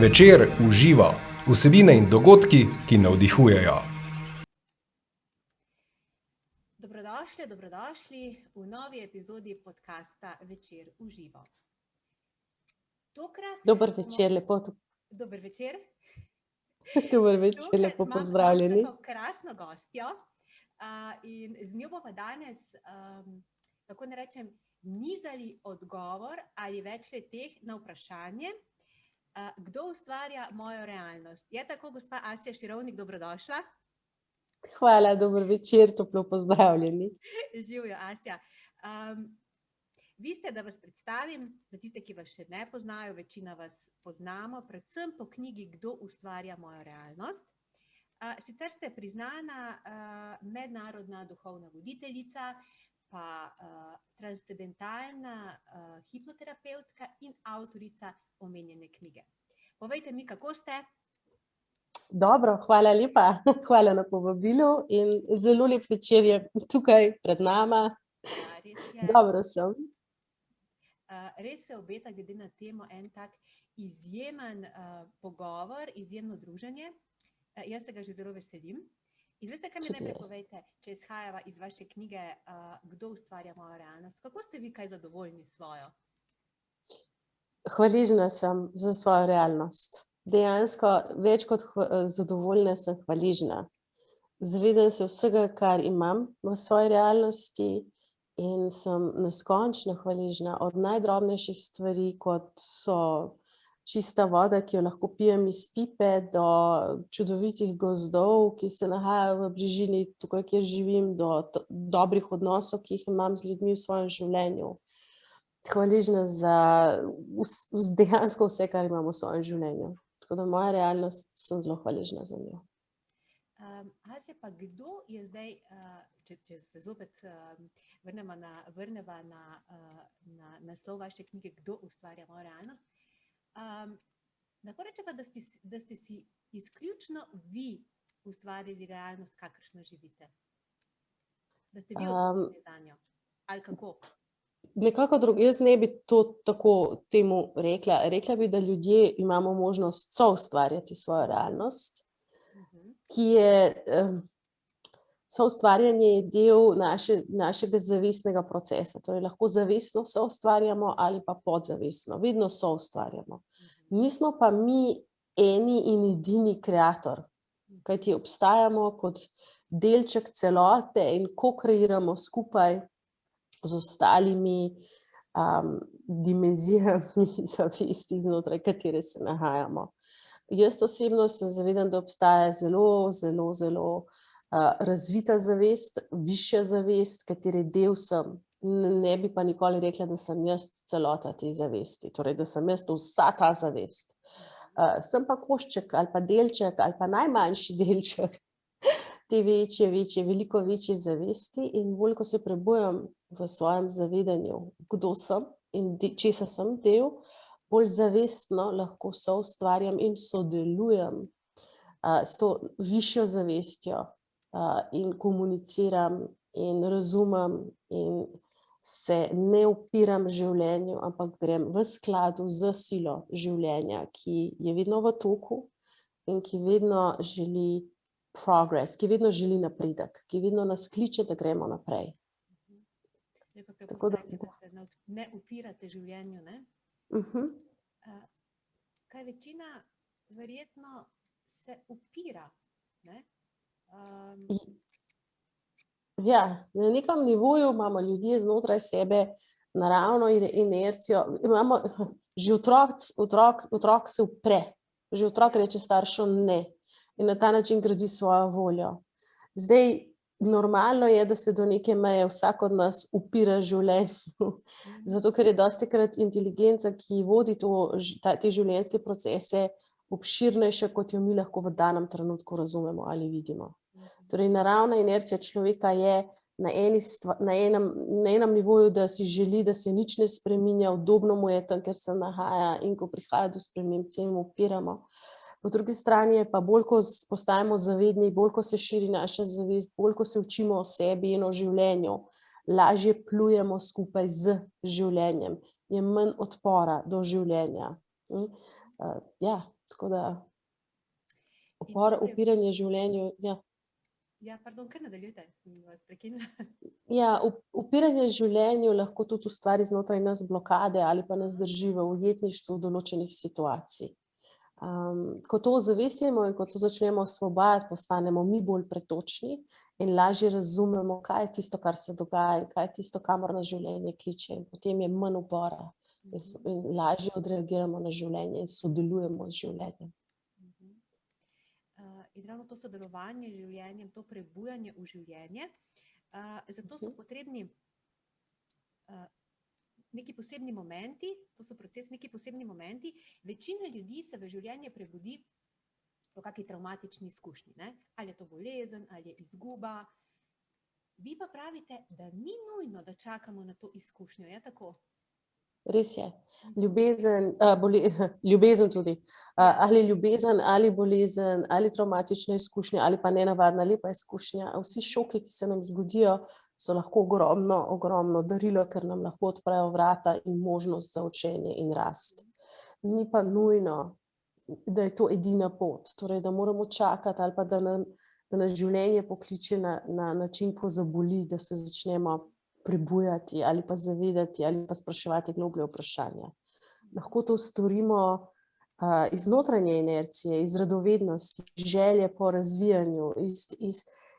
Večer uživa, vsebine in dogodki, ki navdihujejo. Dobrodošli v novi epizodi podcasta Večer uživa. Dober večer, lepo. Dober večer. Dober večer, lepo pozdravljeni. Imam krasno gostjo in z njo bomo danes, kako ne rečem, nizali odgovor ali več leteh na vprašanje, kdo ustvarja mojo realnost. Je tako, gospa Asja Širovnik, dobrodošla. Hvala, dober večer, toplo pozdravljeni. Živjo, Asja. Vi ste, da vas predstavim, za tiste, ki vas še ne poznajo, večina vas poznamo, predvsem po knjigi Kdo ustvarja mojo realnost. Sicer ste priznana mednarodna duhovna voditeljica, pa transcendentalna hipnoterapevtka in avtorica omenjene knjige. Povejte mi, kako ste? Dobro, hvala lepa. Hvala na povabilu in zelo lep večer je tukaj pred nama. Ja, res je. Dobro sem. Res se obeta glede na temo en tak izjemen pogovor, izjemno druženje. Jaz se ga že zelo veselim. In veste, kaj mi najprej povejte, če izhajava iz vaše knjige Kdo ustvarja mojo realnost? Kako ste vi kaj zadovoljni s svojo? Hvaležna sem za svojo realnost. Dejansko več kot zadovoljna sem hvaležna. Zavedam se vsega, kar imam v svoji realnosti in sem neskončno hvaležna od najdrobnejših stvari, kot so čista voda, ki jo lahko pijem iz pipe, do čudovitih gozdov, ki se nahajajo v bližini tukaj, kjer živim, do dobrih odnosov, ki jih imam z ljudmi v svojem življenju. Hvaležna za dejansko vse, kar imam v svojem življenju. Tako da moja realnost, sem zelo hvaležna za njo. Asja, pa kdo je zdaj, če se zopet vrneva na naslov vaše knjige Kdo ustvarja mojo realnost, lahko rečeva, da ste si izključno vi ustvarili realnost, kakršno živite? Da ste vi odgovorni zanjo? Ali kako? Nekako jaz ne bi to tako temu rekla. Rekla bi, da ljudje imamo možnost soustvarjati svojo realnost, ki je soustvarjanje je del našega zavestnega procesa. Torej lahko zavestno soustvarjamo ali pa podzavestno. Vedno soustvarjamo. Nismo pa mi eni in edini kreator, kajti obstajamo kot delček celote in ko-kreiramo skupaj z ostalimi dimenzijami zavesti, znotraj katere se nahajamo. Jaz osebno se zavedam, da obstaja zelo razvita zavest, višja zavest, katere del sem. Ne bi pa nikoli rekla, da sem jaz celota te zavesti, torej da sem jaz vsa ta zavest. Sem pa košček ali pa delček ali pa najmanjši delček te veliko večje zavesti in bolj, ko se prebujam v svojem zavedanju, kdo sem in česa sem del, bolj zavestno lahko soustvarjam in sodelujem s to višjo zavestjo in komuniciram in razumem in se ne upiram življenju, ampak grem v skladu z silo življenja, ki je vedno v toku in ki vedno želi progress, ki vedno želi napredek, ki vedno nas kliče, da gremo naprej. Tako da se ne upirate življenju, ne? Kaj večina verjetno se upira, ne? Ja, na nekem nivoju imamo ljudje znotraj sebe naravno inercijo. Že otrok se upre, že otrok reče staršu ne in na ta način gradi svojo voljo. Zdaj, normalno je, da se do neke meje vsak od nas upira življenju, zato ker je dostikrat inteligenca, ki vodi te življenjske procese, obširnejša, kot jo mi lahko v danem trenutku razumemo ali vidimo. Torej, naravna inercija človeka je na enem nivoju, da si želi, da se nič ne spreminja, udobno mu je tam, ker se nahaja, in ko prihaja do sprememb, se jim upiramo. Po drugi strani je pa bolj, ko postajamo zavedni, bolj, ko se širi naša zavest, bolj, ko se učimo o sebi in o življenju, lažje plujemo skupaj z življenjem, je manj odpora do življenja. Ja, Tako da In to upiranje življenju, ja. Ja, pardon, kar nadaljujte, sem vas prekinila. Ja, upiranje življenju lahko tudi ustvari znotraj nas blokade ali pa nas drži v ujetništvu določenih situacij. Ko to ozavestimo in ko to začnemo osvobajati, postanemo mi bolj pretočni in lažje razumemo, kaj je tisto, kar se dogaja in kaj je tisto, kamor nas življenje kliče, in potem je manj upora in lažje odreagiramo na življenje in sodelujemo z življenjem. In ravno to sodelovanje z življenjem, to prebujanje v življenje, zato so potrebni neki posebni momenti, to so neki posebni momenti. Večina ljudi se v življenje prebudi po kakšni travmatični izkušnji, ne? Ali je to bolezen, ali je izguba. Vi pa pravite, da ni nujno, da čakamo na to izkušnjo, je tako? Res je. Ljubezen tudi. Ali ljubezen, ali bolezen, ali travmatična izkušnja, ali pa nenavadna lepa izkušnja. Vsi šoki, ki se nam zgodijo, so lahko ogromno darilo, ker nam lahko odprejo vrata in možnost za učenje in rast. Ni pa nujno, da je to edina pot. Torej, da moramo čakati ali pa da nas življenje pokliče na način, ko zaboli, da se začnemo prebujati ali pa zavedati ali pa spraševati globlje vprašanja. Lahko to storimo iz notranje inercije, iz radovednosti, želje po razvijanju,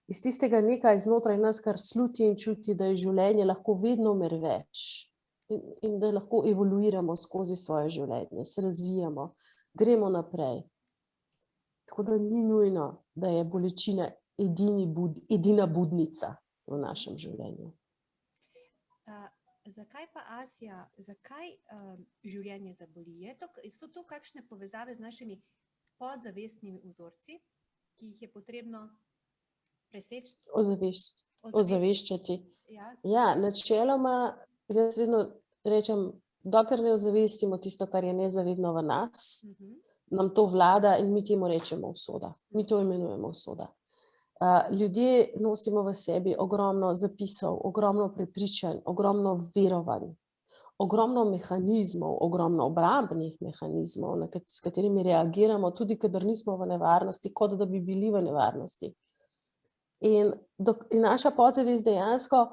iz tistega nekaj znotraj nas, kar sluti in čuti, da je življenje lahko vedno mer več in da lahko evoluiramo skozi svoje življenje, se razvijamo, gremo naprej. Tako da ni nujno, da je bolečina edina budnica v našem življenju. Zakaj pa, Asja, zakaj življenje zaboli? So to kakšne povezave z našimi podzavestnimi vzorci, ki jih je potrebno preseči? Ozaveščati. Ja, načeloma, jaz vedno rečem, dokler ne ozavestimo tisto, kar je nezavedno v nas, nam to vlada in mi temu rečemo usoda. Mi to imenujemo usoda. Ljudje nosimo v sebi ogromno zapisov, ogromno prepričanj, ogromno verovanj, ogromno mehanizmov, ogromno obrambnih mehanizmov, s katerimi reagiramo, tudi kadar nismo v nevarnosti, kot da bi bili v nevarnosti. In naša podzavest dejansko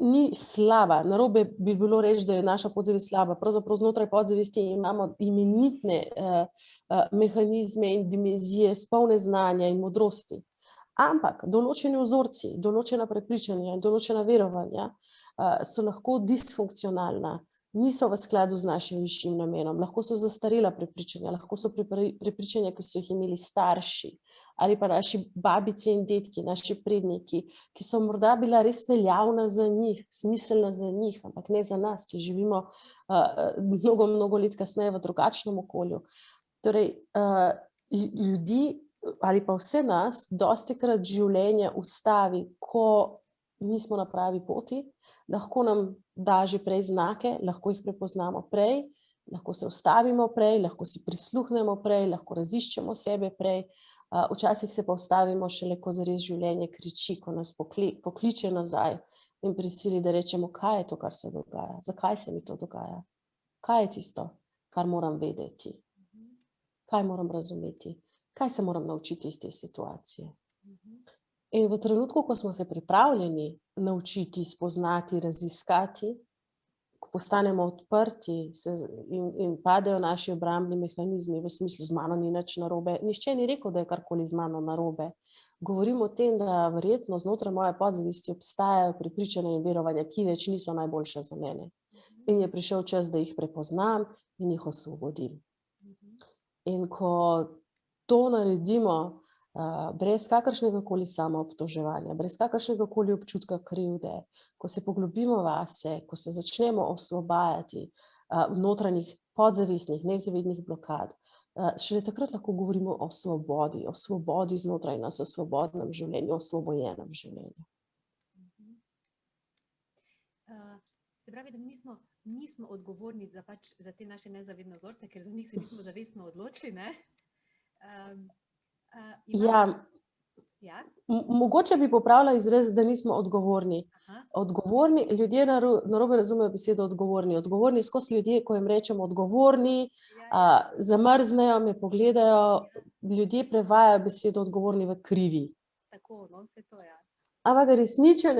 ni slaba. Narobe bi bilo reči, da je naša podzavest slaba. Pravzaprav znotraj podzavesti imamo imenitne mehanizme in dimenzije, polne znanja in modrosti. Ampak določeni vzorci, določena prepričanja in določena verovanja so lahko disfunkcionalna, niso v skladu z našim višjim namenom, lahko so zastarela prepričanja, lahko so prepričanja, ki so jih imeli starši ali pa naši babice in dedki, naši predniki, ki so morda bila res veljavna za njih, smiselna za njih, ampak ne za nas, ki živimo mnogo let kasneje v drugačnem okolju. Torej, ljudi ali pa vse nas dostikrat življenje ustavi, ko nismo na pravi poti, lahko nam da že prej znake, lahko jih prepoznamo prej, lahko se ustavimo prej, lahko si prisluhnemo prej, lahko raziščemo sebe prej, včasih se pa ustavimo šele, ko zares življenje kriči, ko nas pokliče nazaj in prisili, da rečemo, kaj je to, kar se dogaja, zakaj se mi to dogaja, kaj je tisto, kar moram vedeti, kaj moram razumeti. Kaj se moram naučiti iz te situacije? In v trenutku, ko smo se pripravljeni naučiti, spoznati, raziskati, ko postanemo odprti in padejo naši obrambni mehanizmi, v smislu z mano ni nič narobe, nihče ni rekel, da je karkoli z mano narobe. Govorim o tem, da verjetno znotraj moje podzavesti obstajajo prepričanja in verovanja, ki več niso najboljša za mene. In je prišel čas, da jih prepoznam in jih osvobodim. In ko to naredimo brez kakršnega koli samoobtoževanja, brez kakršnega koli občutka krivde, ko se poglobimo vase, ko se začnemo osvobajati notranjih podzavestnih, nezavednih blokad, šele takrat lahko govorimo o svobodi znotraj nas, o svobodnem življenju, o osvobojenem življenju. Se pravi, da nismo odgovorni za te naše nezavedne vzorce, ker za njih se nismo zavestno odločili, ne? Ja? Mogoče bi popravila izraz, da nismo odgovorni. Aha. Odgovorni, ljudje narobe razumejo besedo odgovorni. Odgovorni skozi ljudje, ko jim rečemo odgovorni, Ja. zamrznejo, me pogledajo, ljudje prevajajo besedo odgovorni v krivi. Tako, no, vse to, ja. Ampak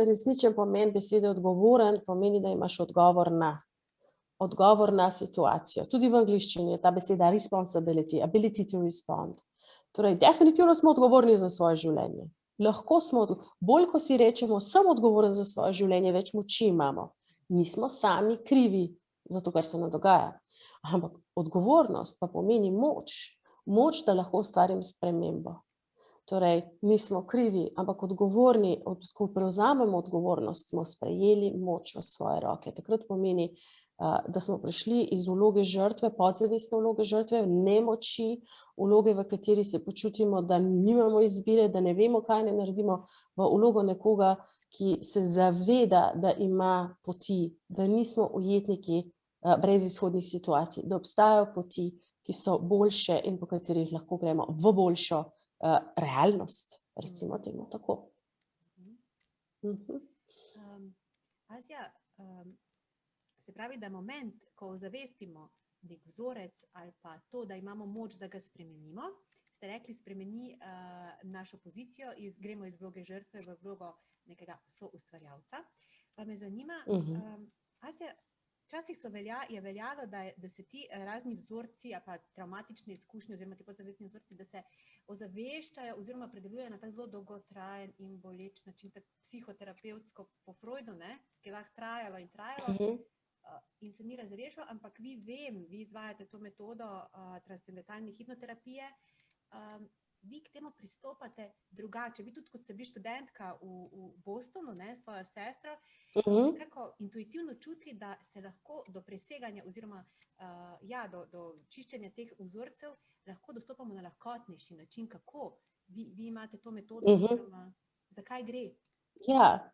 resničen pomen besede odgovoren pomeni, da imaš odgovor na situacijo. Tudi v angleščini je ta beseda responsibility, ability to respond. Torej, definitivno smo odgovorni za svoje življenje. Lahko smo, bolj ko si rečemo, sem odgovoren za svoje življenje, več moči imamo. Nismo sami krivi za to, kar se nam dogaja. Ampak odgovornost pa pomeni moč, da lahko ustvarim spremembo. Torej, nismo krivi, ampak odgovorni, ko prevzamemo odgovornost, smo sprejeli moč v svoje roke. Takrat pomeni, da smo prišli iz vloge žrtve, podzavestne vloge žrtve, nemoči, vloge, v kateri se počutimo, da nimamo izbire, da ne vemo, kaj ne naredimo, v vlogo nekoga, ki se zaveda, da ima poti, da nismo ujetniki brez izhodnih situacij, da obstajajo poti, ki so boljše in po katerih lahko gremo v boljšo realnost, recimo temu tako. Asja, se pravi, da moment, ko ozavestimo nek vzorec ali pa to, da imamo moč, da ga spremenimo, ste rekli, spremeni našo pozicijo, gremo iz vloge žrtve v vlogo nekega soustvarjalca. Pa me zanima, Asja, včasih je veljalo, da se ti razni vzorci, pa traumatične izkušnje oziroma ti podzavestni vzorci, da se ozaveščajo oziroma predelujejo na tak zelo dolgotrajen in boleč način, tako psihoterapevtsko po Freudu, ki je lahko trajalo in trajalo in se ni razrešilo, ampak vi izvajate to metodo transcendentalne hipnoterapije, vi k temu pristopate drugače. Vi tudi, ko ste bili študentka v Bostonu, s svojo sestro, ste nekako intuitivno čutili, da se lahko do preseganja oziroma do čiščenja teh vzorcev lahko dostopamo na lahkotnejši način. Kako vi imate to metodo oziroma zakaj gre? Ja,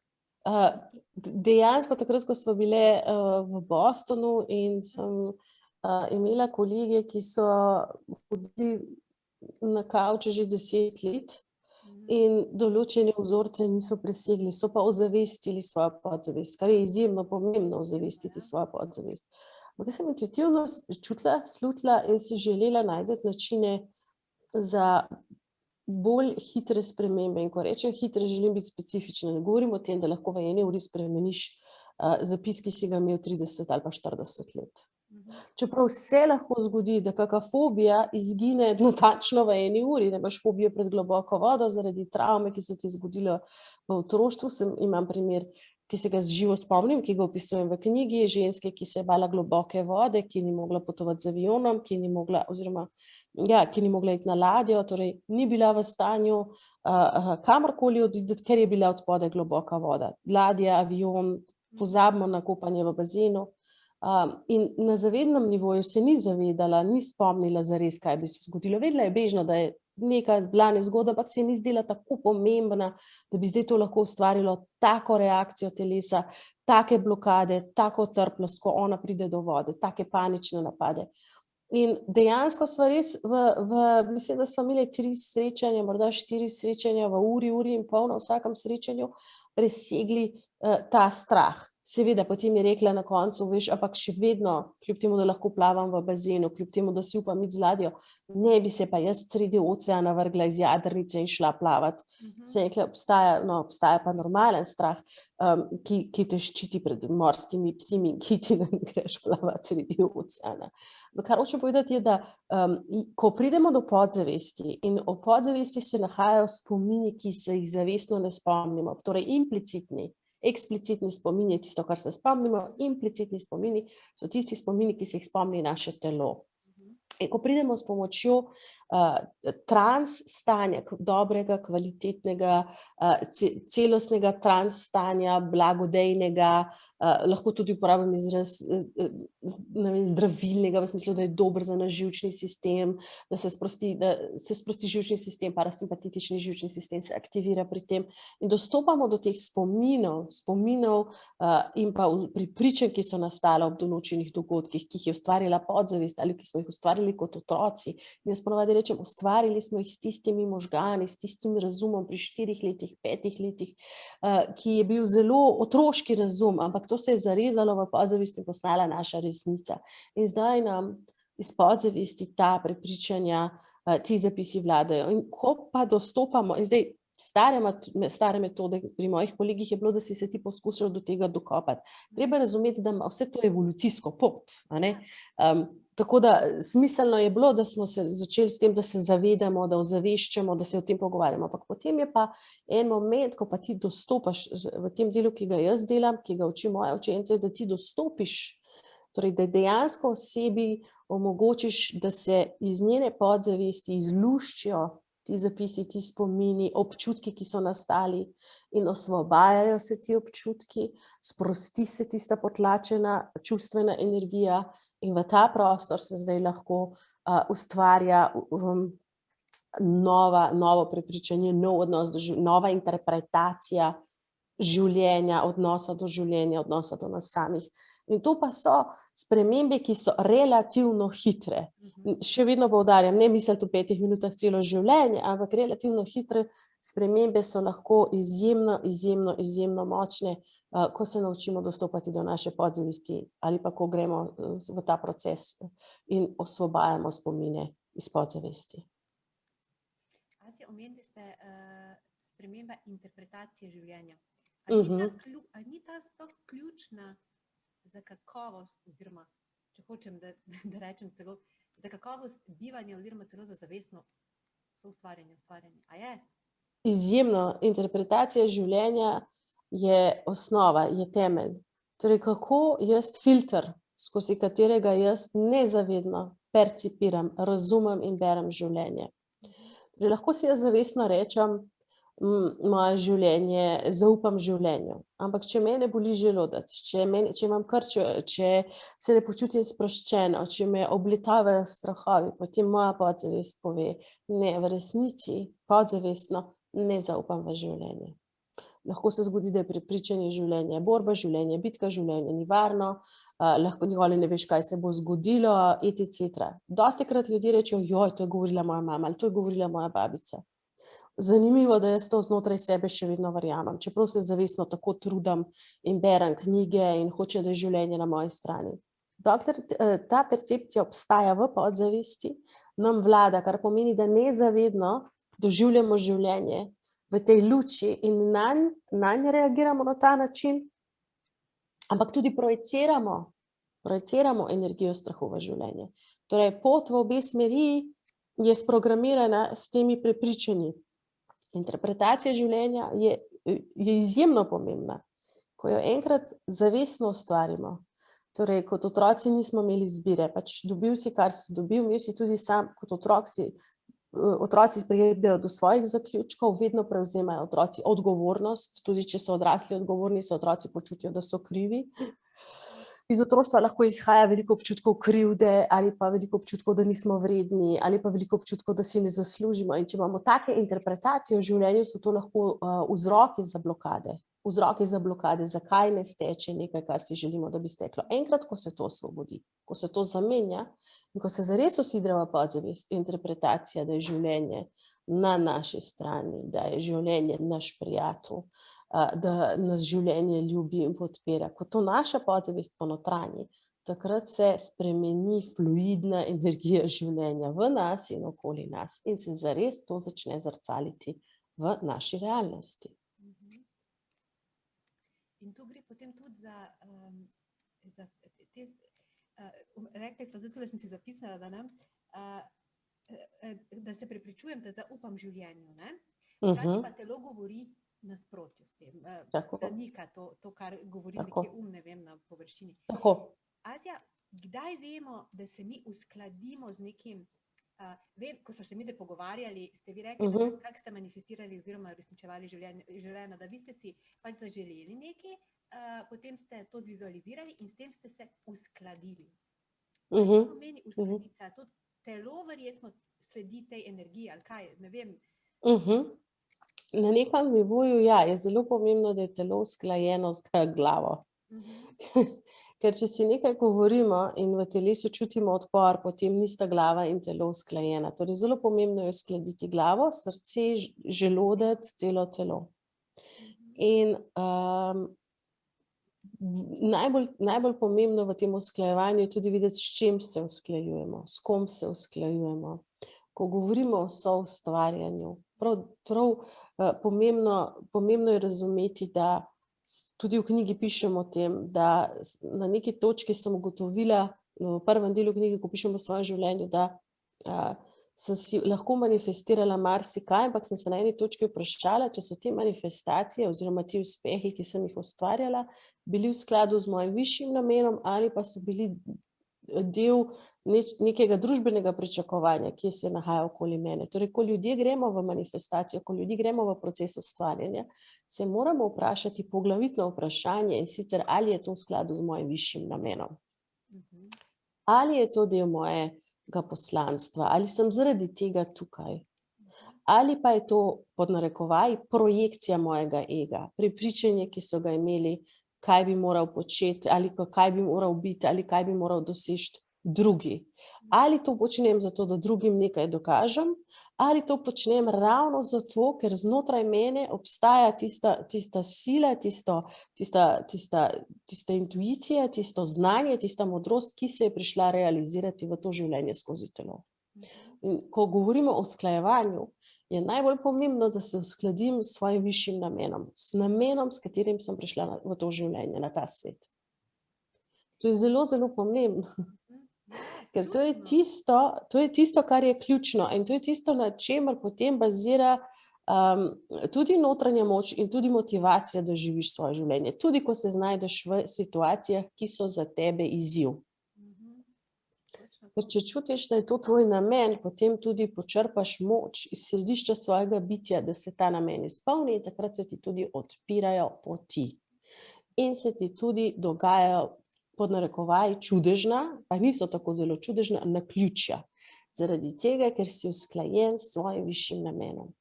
dejansko takrat, ko smo bile v Bostonu in sem imela kolege, ki so hodili na kavče že 10 let in določene vzorce niso presegli, so pa ozavestili svojo podzavest, kar je izjemno pomembno, ozavestiti svojo podzavest. Ampak jaz sem intuitivno čutila, slutila in si želela najti načine za bolj hitre spremembe. In ko rečem hitre, želim biti specifična. Ne govorim o tem, da lahko v 1 uri spremeniš zapis, ki si ga imel 30 ali pa 40 let. Čeprav se lahko zgodi, da kakšna fobija izgine natančno v 1 uri, da imaš fobijo pred globoko vodo zaradi travme, ki se ti je zgodila v otroštvu. Imam primer, ki se ga živo spomnim, ki ga opisujem v knjigi, ženske, ki se je bala globoke vode, ki ni mogla potovati z avionom, ki ni mogla iti na ladjo, torej ni bila v stanju kamorkoli oditi, ker je bila od spodaj globoka voda. Ladja, avion, pozabimo na kopanje v bazenu. In na zavednem nivoju se ni zavedala, ni spomnila zares, kaj bi se zgodilo. Vedela je bežno, da je neka bila nezgoda, ampak se je ni zdela tako pomembna, da bi zdaj to lahko ustvarilo tako reakcijo telesa, take blokade, tako trplost, ko ona pride do vode, take panične napade. In dejansko sva res, mislim, da sva imeli 3 srečanja, morda 4 srečanja v uri in pol na vsakem srečanju, presegli ta strah. Seveda, potem je rekla na koncu, veš, ampak še vedno, kljub temu, da lahko plavam v bazenu, kljub temu, da si upam iti z ladjo, ne bi se pa jaz sredi oceana vrgla iz jadrnice in šla plavat. Se je rekla, obstaja pa normalen strah, ki te ščiti pred morskimi psi in kiti, da ne greš plavat sredi oceana. Kar hočem povedati je, da ko pridemo do podzavesti in v podzavesti se nahajajo spomini, ki se jih zavestno ne spomnimo, torej implicitni. Eksplicitni spomin je tisto, kar se spomnimo, implicitni spomini so tisti spomini, ki se jih spomni naše telo. In ko pridemo s pomočjo trans stanja, dobrega, kvalitetnega, celostnega trans stanja, blagodejnega, lahko tudi uporabim izraz ne vem, zdravilnega, v smislu, da je dober za naš živčni sistem, da se sprosti živčni sistem, parasimpatetični živčni sistem se aktivira pri tem in dostopamo do teh spominov in pa prepričanj, ki so nastala ob določenih dogodkih, ki jih je ustvarila podzavest ali ki smo jih ustvarili kot otroci. In jaz ponavadi rečem, ustvarili smo jih s tistimi možgani, s tistim razumom pri 4 letih, 5 letih, ki je bil zelo otroški razum, ampak to se je zarezalo v podzavest in postala naša resnica. In zdaj nam iz podzavesti ta prepričanja, ti zapisi vladajo. In ko pa dostopamo, in zdaj stare metode pri mojih kolegih je bilo, da si se ti poskušal do tega dokopati. Treba razumeti, da ima vse to evolucijsko pot, a ne. Tako da smiselno je bilo, da smo se začeli s tem, da se zavedamo, da ozaveščamo, da se o tem pogovarjamo. Ampak potem je pa en moment, ko pa ti dostopaš v tem delu, ki ga jaz delam, ki ga učim moje učence, da ti dostopiš, torej da dejansko osebi omogočiš, da se iz njene podzavesti izluščijo ti zapisi, ti spomini, občutki, ki so nastali in osvobajajo se ti občutki, sprosti se tista potlačena čustvena energija in v ta prostor se zdaj lahko ustvarja novo prepričanje, nov odnos, nova interpretacija življenja, odnosa do življenja, odnosa do nas samih. In to pa so spremembe, ki so relativno hitre. Še vedno poudarjam, ne misliti v 5 minutah celo življenje, ampak relativno hitre spremembe so lahko izjemno močne, ko se naučimo dostopati do naše podzavesti ali pa ko gremo v ta proces in osvobajamo spomine iz podzavesti. Asja, omenili ste sprememba interpretacije življenja. Ali ni ta sploh ključna za kakovost, oziroma če hočem, da rečem celo, za kakovost bivanja oziroma celo za zavestno soustvarjanje, ustvarjanje? A je? Izjemno. Interpretacija življenja je osnova, je temelj. Torej, kako jaz filter, skozi katerega jaz nezavedno percipiram, razumem in berem življenje. Torej, lahko si jaz zavestno rečem, moje življenje, zaupam življenju. Ampak če mene boli želodec, če imam krčo, če se ne počutim sproščeno, če me obletavajo strahovi, potem moja podzavest pove, ne, v resnici podzavestno ne zaupam v življenje. Lahko se zgodi, da je prepričanje življenja borba, življenje bitka, življenje ni varno, lahko nikoli ne veš, kaj se bo zgodilo, etc. Dostikrat ljudje rečejo, joj, to je govorila moja mama ali to je govorila moja babica. Zanimivo, da jaz to znotraj sebe še vedno verjamem, čeprav se zavestno tako trudim in berem knjige in hočem, da je življenje na moji strani. Dokler ta percepcija obstaja v podzavesti, nam vlada, kar pomeni, da nezavedno doživljamo življenje v tej luči in nanj reagiramo na ta način, ampak tudi projiciramo energijo strahu v življenje. Torej, pot v obe smeri je sprogramirana s temi prepričanji. Interpretacija življenja je izjemno pomembna, ko jo enkrat zavestno ustvarimo. Torej, kot otroci nismo imeli izbire, pač dobil si, kar si dobil, imel si tudi sam, kot otroci pridejo do svojih zaključkov, vedno prevzemajo otroci odgovornost, tudi če so odrasli odgovorni, se otroci počutijo, da so krivi. Iz otroštva lahko izhaja veliko občutkov krivde ali pa veliko občutkov, da nismo vredni ali pa veliko občutkov, da si ne zaslužimo. In če imamo take interpretacije v življenju, so to lahko vzroki za blokade. Vzroki za blokade, zakaj ne steče nekaj, kar si želimo, da bi steklo. Enkrat, ko se to osvobodi, ko se to zamenja in ko se zares usidra v podzavest, interpretacija, da je življenje na naši strani, da je življenje naš prijatelj, da nas življenje ljubi in podpira. Ko to naša podzavest ponotranji, takrat se spremeni fluidna energija življenja v nas in okoli nas in se zares to začne zrcaliti v naši realnosti. In tu gre potem tudi za te, rekli smo, zato sem si zapisala, da se prepričujem, da zaupam življenju, ne? Hkrati pa telo govori nasprotju s tem, zanika to, kar govori nekje ne vem, na površini. Asja, kdaj vemo, da se mi uskladimo z nekim, vem, ko smo se mi pogovarjali, ste vi rekli, kako ste manifestirali oziroma uresničevali življenje, da vi ste si pač zaželeli nekaj, potem ste to zvizualizirali in s tem ste se uskladili. Uh Kaj -huh. pomeni uskladitve? To telo verjetno sledi tej energiji, ali kaj, ne vem. Na nekem nivoju, ja, je zelo pomembno, da je telo usklajeno z glavo. Ker če si nekaj govorimo in v telesu čutimo odpor, potem nista glava in telo usklajena. Torej, zelo pomembno je uskladiti glavo, srce, želodec, celo telo. In najbolj pomembno v tem usklajevanju je tudi videti, s čim se usklajujemo, s kom se usklajujemo. Ko govorimo o soustvarjanju, prav pomembno je razumeti, da tudi v knjigi pišemo o tem, da na neki točki sem ugotovila, v prvem delu knjige, ko pišem o svojem življenju, da sem si lahko manifestirala marsikaj, ampak sem se na eni točki vprašala, če so te manifestacije oziroma ti uspehi, ki sem jih ustvarjala, bili v skladu z mojim višjim namenom ali pa so bili del nekega družbenega pričakovanja, ki se nahaja okoli mene. Torej, ko ljudje gremo v manifestacijo, ko ljudje gremo v proces ustvarjanja, se moramo vprašati poglavitno vprašanje, in sicer, ali je to v skladu z mojim višjim namenom. Ali je to del mojega poslanstva, ali sem zaradi tega tukaj, ali pa je to pod narekovaji projekcija mojega ega, prepričanje, ki so ga imeli, kaj bi moral početi, ali kaj bi moral biti, ali kaj bi moral doseči drugi. Ali to počnem zato, da drugim nekaj dokažem, ali to počnem ravno zato, ker znotraj mene obstaja tista sila, tista intuicija, tisto znanje, tista modrost, ki se je prišla realizirati v to življenje skozi telo. In ko govorimo o usklajevanju, je najbolj pomembno, da se uskladim s svojim višjim namenom, s namenom, s katerim sem prišla v to življenje, na ta svet. To je zelo, zelo pomembno. Ker to je tisto, kar je ključno, in to je tisto, na čemer potem bazira tudi notranja moč in tudi motivacija, da živiš svoje življenje, tudi ko se znajdeš v situacijah, ki so za tebe izziv. Ker če čutiš, da je to tvoj namen, potem tudi počrpaš moč iz središča svojega bitja, da se ta namen izpolni, in takrat se ti tudi odpirajo poti. In se ti tudi dogajajo, pod narekovaji, čudežna, pa niso tako zelo čudežna, naključja. Zaradi tega, ker si usklajen s svojim višjim namenom.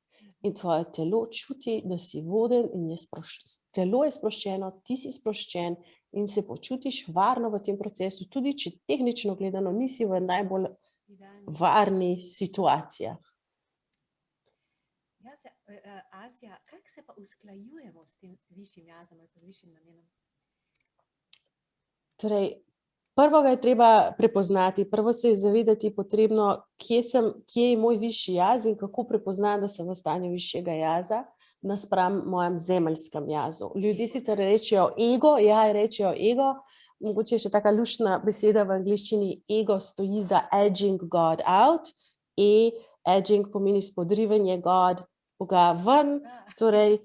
In tvoje telo čuti, da si voden in telo je sproščeno, ti si sproščen in se počutiš varno v tem procesu, tudi če tehnično gledano nisi v najbolj varni situacijah. Asja, kako se pa usklajujemo s tem višjim jazom ali pa z višjim namenom? Torej, prvo ga je treba prepoznati, prvo se je zavedati potrebno, kje je moj višji jaz in kako prepoznam, da sem v stanju višjega jaza naspram mojem zemeljskem jazu. Ljudje sicer rečejo ego, rečejo ego, mogoče je še taka luštna beseda v angleščini, ego stoji za edging God out, edging pomeni spodrivanje God, Boga ven, torej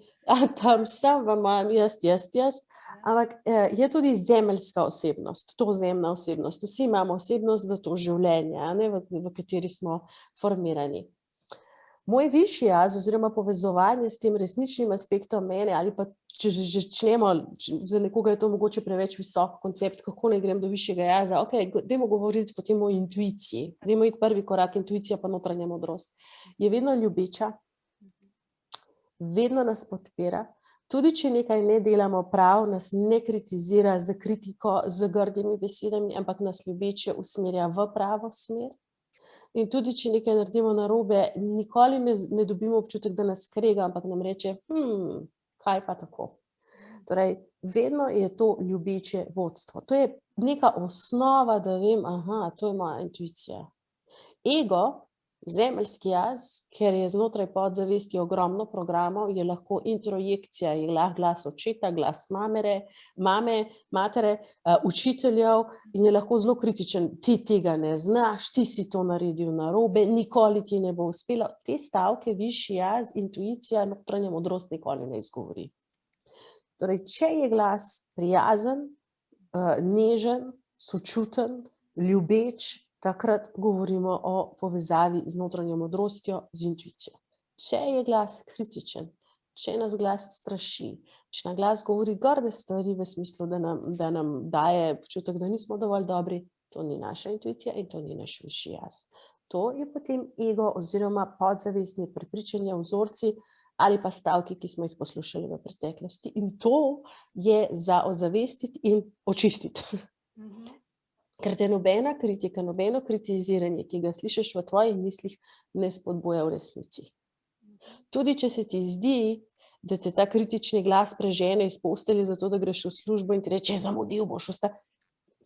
tam sem v mojem jaz. Ampak je tudi zemeljska osebnost, tozemna osebnost. Vsi imamo osebnost za to življenje, v kateri smo formirani. Moj višji jaz oziroma povezovanje s tem resničnim aspektom mene, ali pa če že začnemo, za nekoga je to mogoče preveč visok koncept, kako naj grem do višjega jaza, dajmo govoriti potem o intuiciji, dajmo iti prvi korak, intuicija pa notranja modrost. Je vedno ljubeča, vedno nas podpira. Tudi če nekaj ne delamo prav, nas ne kritizira z kritiko, z grdimi besedami, ampak nas ljubeče usmerja v pravo smer. In tudi če nekaj naredimo narobe, nikoli ne dobimo občutek, da nas krega, ampak nam reče, kaj pa tako. Torej, vedno je to ljubeče vodstvo. To je neka osnova, da vem, to je moja intuicija. Ego, zemeljski jaz, ker je znotraj podzavesti ogromno programov, je lahko introjekcija, je lahko glas očeta, glas matere, učiteljev in je lahko zelo kritičen. Ti tega ne znaš, ti si to naredil narobe, nikoli ti ne bo uspelo. Te stavke višji jaz, intuicija, notranja modrost nikoli ne izgovori. Torej, če je glas prijazen, nežen, sočuten, ljubeč, takrat govorimo o povezavi z notranjo modrostjo, z intuicijo. Če je glas kritičen, če nas glas straši, če nam glas govori grde stvari v smislu, da nam daje občutek, da nismo dovolj dobri, to ni naša intuicija in to ni naš višji jaz. To je potem ego oziroma podzavestni prepričanja, vzorci ali pa stavki, ki smo jih poslušali v preteklosti. In to je za ozavestiti in očistiti. Ker te nobena kritika, nobeno kritiziranje, ki ga slišiš v tvojih mislih, ne spodbuja v resnici. Tudi če se ti zdi, da te ta kritični glas prežene iz postelje zato, da greš v službo in ti reče, zamudil boš vsta.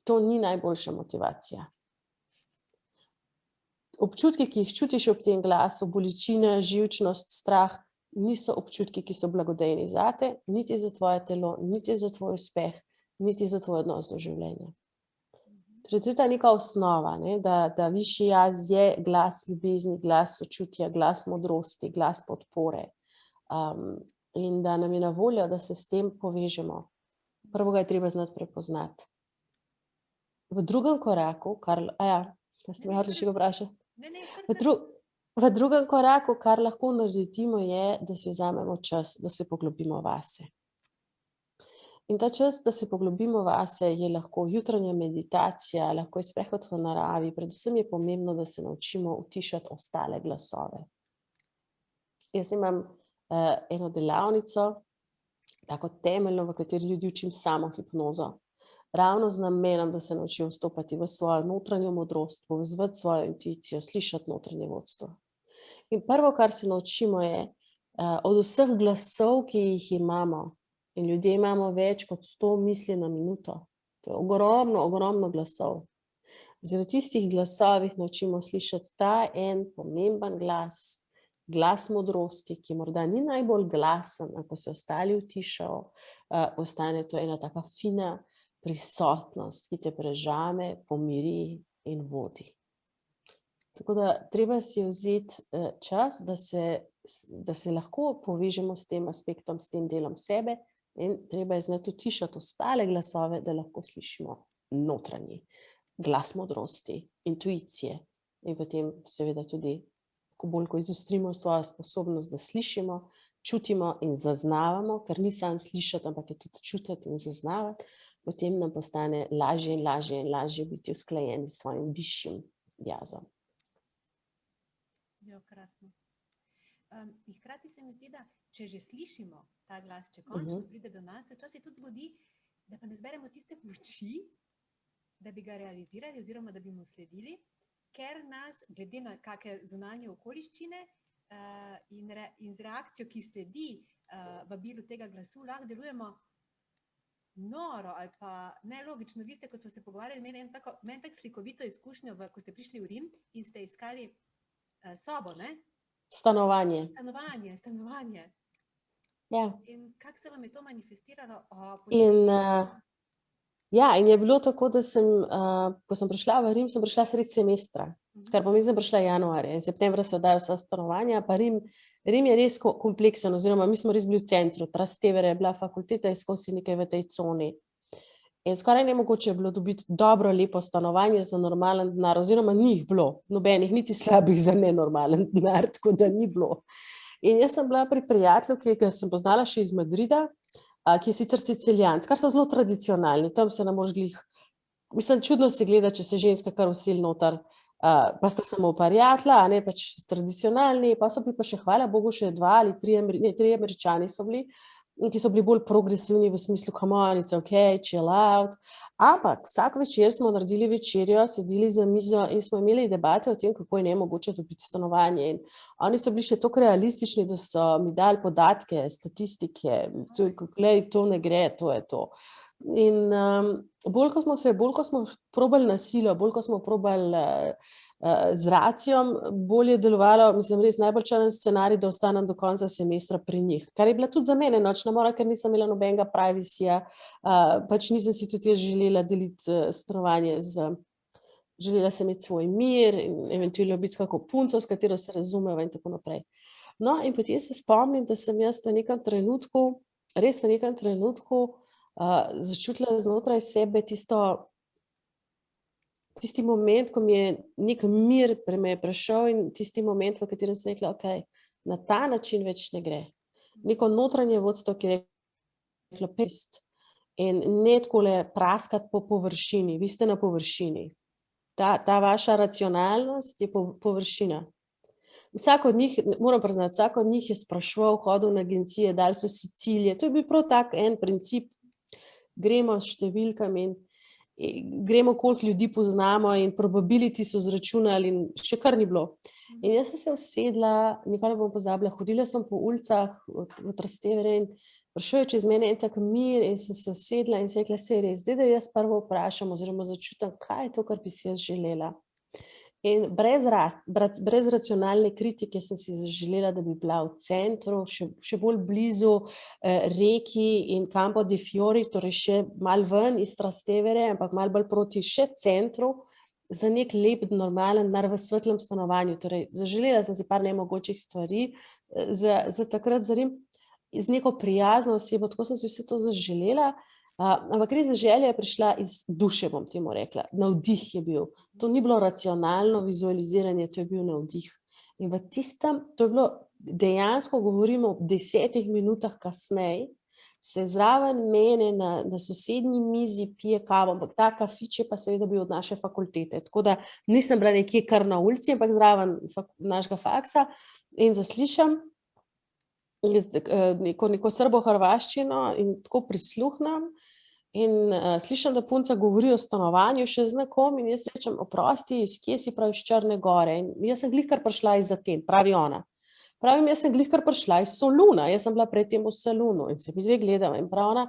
To ni najboljša motivacija. Občutki, ki jih čutiš ob tem glasu, bolečina, živčnost, strah, niso občutki, ki so blagodejni zate, niti za tvoje telo, niti za tvoj uspeh, niti za tvoj odnos do življenja. Torej, to je ta neka osnova, ne? Da višji jaz je glas ljubezni, glas sočutja, glas modrosti, glas podpore. In da nam je na voljo, da se s tem povežemo. Prvo ga je treba znati prepoznati. V drugem koraku, ste me hoteli še kaj vprašati? V drugem koraku, kar lahko naredimo, je, da si vzamemo čas, da se poglobimo vase. In ta čas, da se poglobimo vase, je lahko jutranja meditacija, lahko je sprehod v naravi, predvsem je pomembno, da se naučimo utišati ostale glasove. Jaz imam eno delavnico, tako temeljno, v kateri ljudi učim samo hipnozo. Ravno z namenom, da se naučijo vstopati v svojo notranjo modrost, povezovati svojo intuicijo, slišati notranje vodstvo. In prvo, kar se naučimo, je od vseh glasov, ki jih imamo, in ljudje imamo več kot 100 misli na minuto. To je ogromno glasov. Zdaj v tistih glasovih naučimo slišati ta en pomemben glas, glas modrosti, ki morda ni najbolj glasen, ko se ostali utišajo, postane to ena taka fina prisotnost, ki te prežame, pomiri in vodi. Tako da treba si vzeti čas, da se lahko povežemo s tem aspektom, s tem delom sebe, in treba je znati utišati ostale glasove, da lahko slišimo notranji glas modrosti, intuicije. In potem seveda tudi, ko izostrimo svojo sposobnost, da slišimo, čutimo in zaznavamo, ker ni samo slišati, ampak je tudi čutiti in zaznavati, potem nam postane lažje in lažje biti usklajeni s svojim višjim jazom. Jo, krasno. In hkrati se mi zdi, da če že slišimo ta glas, če končno pride do nas, se včasih tudi zgodi, da pa ne zberemo tiste moči, da bi ga realizirali oziroma da bi mu sledili, ker nas, glede na kakšne zunanje okoliščine in z reakcijo, ki sledi vabilu tega glasu, lahko delujemo noro ali pa nelogično. Vi ste, ko smo se pogovarjali, meni tako slikovito izkušnjo, ko ste prišli v Rim in ste iskali sobo, ne? Stanovanje. Ja. In kako se vam je to manifestiralo? In je bilo tako, da ko sem prišla v Rim, sem prišla sredi semestra, kar pomeni, da sem prišla januarja in septembra se oddajo vsa stanovanja, pa Rim je res kompleksen, oziroma mi smo res bili v centru, Trastevere je bila fakulteta, izkosi nekaj v tej coni. In skoraj nemogoče je bilo dobiti dobro, lepo stanovanje za normalen denar, oziroma ni jih bilo, nobenih, niti slabih za nenormalen denar, tako da ni bilo. In jaz sem bila pri prijatelju, ki ga sem poznala še iz Madrida, ki je sicer Sicilijanec, kar so zelo tradicionalni, tam se ne moreš glih, mislim, čudno se gleda, če se ženska kar vsili noter, pa sta samo prijatelja, a ne, pač tradicionalni, pa so bili pa še, hvala Bogu, še 2 ali 3 Američani so bili, ki so bili bolj progresivni v smislu, come on, it's okay, chill out. Ampak vsak večer smo naredili večerjo, sedeli za mizo in smo imeli debate o tem, kako je nemogoče dobiti stanovanje. In oni so bili še toliko realistični, da so mi dali podatke, statistike, glej, to ne gre, to je to. In bolj, ko smo probali na silo, bolj, ko smo probali z racijom, bolje delovalo, mislim, res najbolj črn scenarij, da ostanem do konca semestra pri njih. Kar je bila tudi za mene nočna mora, ker nisem imela nobenega privacyja, pač nisem si tudi jaz želela deliti stanovanje želela sem imeti svoj mir in eventualno biti s kako punco, s katero se razumeva in tako naprej. No, in potem se spomnim, da sem jaz v nekem trenutku, res v nekem trenutku začutila znotraj sebe tisti moment, ko mi je nek mir me je prišel in tisti moment, v katerem sem rekla, ok, na ta način več ne gre. neko notranje vodstvo, ki je reklo pest in ne takole praskati po površini, vi ste na površini. Ta vaša racionalnost je površina. Vsak od njih, moram priznati, vsak od njih je spraševal, hodil na agencije, dali so si cilje, to je bil prav tak en princip, gremo s številkami in gremo, koliko ljudi poznamo in probability so zračunali in še kar ni bilo. In jaz sem se usedla, nikoli ne bom pozabila, hodila sem po ulicah v Trastevere in prišel je čez mene en tak mir in sem se usedla in se rekla, saj res, zdaj da jaz prvo vprašam oziroma začutim, kaj je to, kar bi si jaz želela. In brez racionalne kritike sem si zaželela, da bi bila v centru, še bolj blizu reki in Campo di Fiori, torej še malo ven iz Trastevere, ampak malo bolj proti še centru, za nek lep, normalen denar v svetlem stanovanju. Torej, zaželela sem si par nemogočih stvari, za takrat zarim, z neko prijazno osebo, tako sem si vse to zaželela. Ampak res želja je prišla iz duše, bom temu rekla. Navdih je bil. To ni bilo racionalno vizualiziranje, to je bil navdih. In v tistem, to je bilo, dejansko govorimo o 10 minutah kasneje, se zraven mene na sosednji mizi pije kavo, ampak ta kafič je pa seveda bil od naše fakultete. Tako da nisem bila nekje kar na ulici, ampak zraven našega faksa in zaslišam neko srbo-hrvaščino in tako prisluhnem in slišim, da punca govori o stanovanju še z nekom in jaz rečem, oprosti, iz kje si, pravi, iz Črne Gore. In jaz sem glih kar prišla iz Aten, pravi ona. Pravim, jaz sem glih kar prišla iz Soluna, jaz sem bila predtem v Solunu in se mi zdaj gledam in prav ona,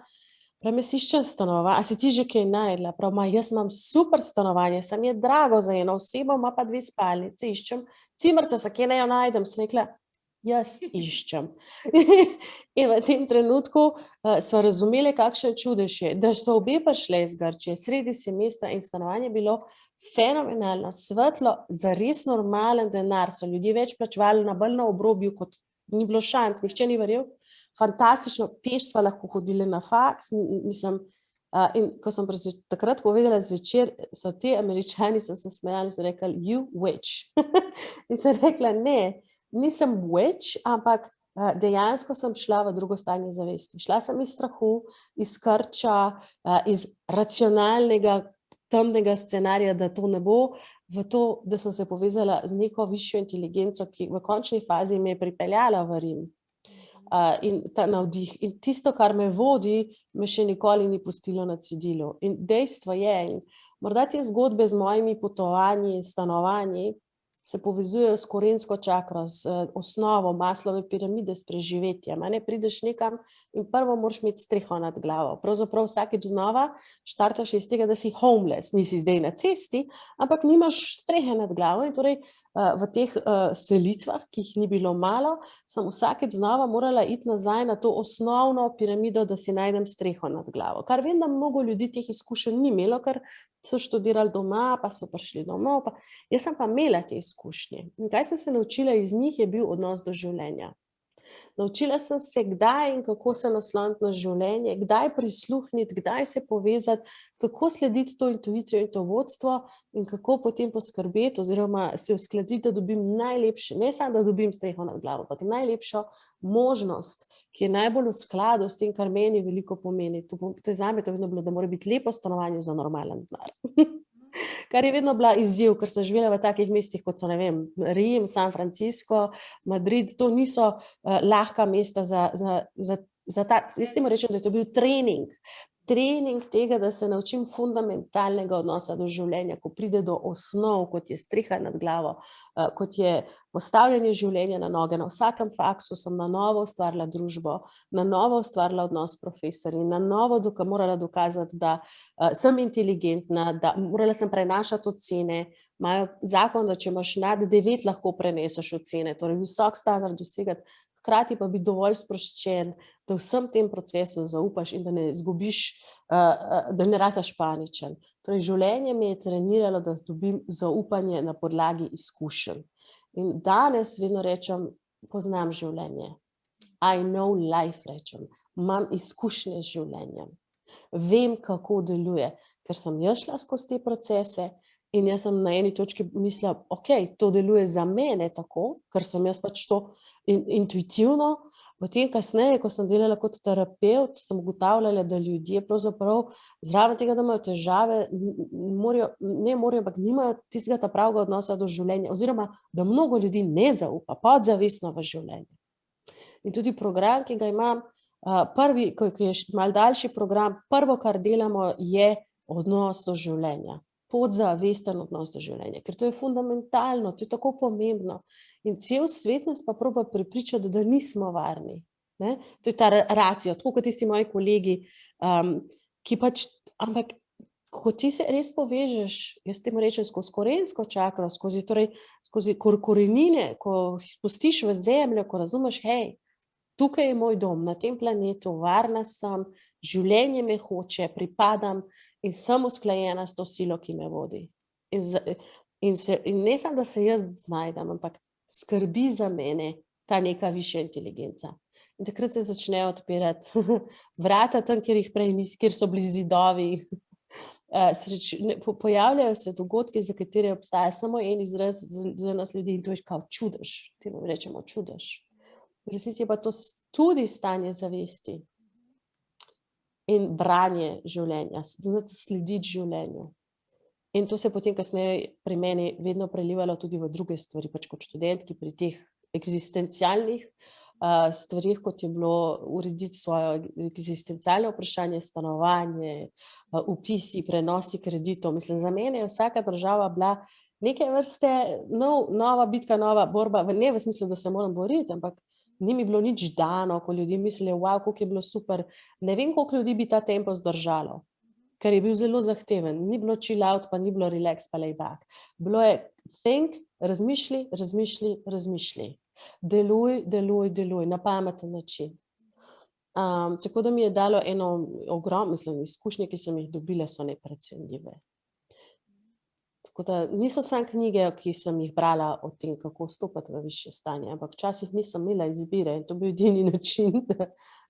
pravi, jaz iščem stanovanje, a si ti že kaj najdla? Pravi, jaz imam super stanovanje, sam je drago za eno osebo, ima pa 2 spalnice, iščem cimerca, sa kje naj jo najdem, sem rekla, jaz iščem. In v tem trenutku sva razumeli, kakšen čudež je, da so obe prišle iz Grčije, sredi semestra in stanovanje je bilo fenomenalno, svetlo, za res normalen denar, so ljudje več plačevali na bolj na obrobju, kot ni bilo šans, nihče ni verjel, fantastično, peš sva lahko hodili na faks, mislim, in ko sem takrat povedala zvečer, so ti Američani so se smejali, so rekli, you witch. In sem rekla, ne, nisem witch, ampak dejansko sem šla v drugo stanje zavesti. Šla sem iz strahu, iz krča, iz racionalnega, temnega scenarija, da to ne bo, v to, da sem se povezala z neko višjo inteligenco, ki v končni fazi me je pripeljala v Rim. In ta navdih. In tisto, kar me vodi, me še nikoli ni pustilo na cedilu. In dejstvo je, in morda te zgodbe z mojimi potovanji in stanovanji se povezujejo s korensko čakro, s osnovo Maslove piramide, s preživetjem. Ne prideš nekam in prvo moraš imeti streho nad glavo. Pravzaprav vsakeč znova štartaš iz tega, da si homeless, nisi zdaj na cesti, ampak nimaš strehe nad glavo. In torej v teh selitvah, ki jih ni bilo malo, sem vsakeč znova morala iti nazaj na to osnovno piramido, da si najdem streho nad glavo. Kar vem, da mnogo ljudi teh izkušenj ni imelo, ker so študirali doma, pa so prišli domov. Jaz sem pa imela te izkušnje. In kaj sem se naučila iz njih, je bil odnos do življenja. Naučila sem se, kdaj in kako se nasloniti na življenje, kdaj prisluhniti, kdaj se povezati, kako slediti to intuicijo in to vodstvo in kako potem poskrbeti oziroma se uskladiti, da dobim najlepše, ne samo, da dobim streho nad glavo, ampak najlepšo možnost, ki je najbolj v skladu s tem, kar meni veliko pomeni. To je zame to vedno bilo, da mora biti lepo stanovanje za normalen denar. Kar je vedno bila izziv, ker sem živela v takih mestih, kot so, ne vem, Rim, San Francisco, Madrid, to niso lahka mesta za ta, jaz temu rečem, da je to bil trening tega, da se naučim fundamentalnega odnosa do življenja, ko pride do osnov, kot je streha nad glavo, kot je postavljanje življenja na noge. Na vsakem faksu sem na novo ustvarila družbo, na novo ustvarila odnos s profesorji, na novo morala dokazati, da sem inteligentna, da morala sem prenašati ocene, imajo zakon, da če imaš nad 9 lahko preneseš ocene, torej visok standard dosegati, hkrati pa biti dovolj sproščen, da vsem tem procesu zaupaš in da ne izgubiš, da ne rataš paničen. Torej, življenje me je treniralo, da dobim zaupanje na podlagi izkušenj. In danes vedno rečem, poznam življenje. I know life, rečem. Imam izkušnje z življenjem. Vem, kako deluje, ker sem jaz šla skozi te procese in jaz sem na eni točki mislila, ok, to deluje za mene tako, ker sem jaz pač to intuitivno, Potem kasneje, ko sem delala kot terapevt, sem ugotavljala, da ljudje pravzaprav zraven tega, da imajo težave, ampak nimajo tistega ta pravega odnosa do življenja, oziroma da mnogo ljudi ne zaupa podzavestno v življenje. In tudi program, ki ga imam, prvi, ki je malo daljši program, prvo, kar delamo, je odnos do življenja. Podzavesten odnos do življenja, ker to je fundamentalno, to je tako pomembno. In cel svet nas pa proba prepričati, da nismo varni. Ne? To je ta racija, tako kot tisti moji kolegi, ki pač, ampak ko ti se res povežeš, jaz temu rečem skozi korensko čakro, skozi korenine, ko spustiš v zemljo, ko razumeš, hej, tukaj je moj dom, na tem planetu, varna sem, življenje me hoče, pripadam in sem usklajena s to silo, ki me vodi. In ne samo, da se jaz znajdem, ampak skrbi za mene ta neka višja inteligenca. In takrat se začnejo odpirati vrata tam, kjer so bili zidovi. Pojavljajo se dogodki, za katere obstaja samo en izraz za nas ljudi, in to je kao čudež. Temu rečemo čudež. V resnici je pa to tudi stanje zavesti in branje življenja, slediti življenju. In to se potem kasneje pri meni vedno prelivalo tudi v druge stvari, pač kot študentki pri teh eksistencialnih stvarih, kot je bilo urediti svoje eksistencialno vprašanje, stanovanje, vpisi, prenosi kreditov. Mislim, za mene je vsaka država bila neke vrste nova bitka, nova borba, ne v smislu, da se moram boriti, ampak ni mi bilo nič dano, ko ljudje mislijo, wow, koliko je bilo super. Ne vem, koliko ljudi bi ta tempo zdržalo, ker je bil zelo zahteven. Ni bilo chill out, pa ni bilo relax, pa lay back. Bilo je think, razmišljaj. Deluj, na pameten način. Tako da mi je dalo eno ogromno, izkušnje, ki sem jih dobila, so neprecenljive. Tako da niso samo knjige, ki sem jih brala o tem, kako stopati v višje stanje, ampak včasih nisem imela izbire in to bil edini način,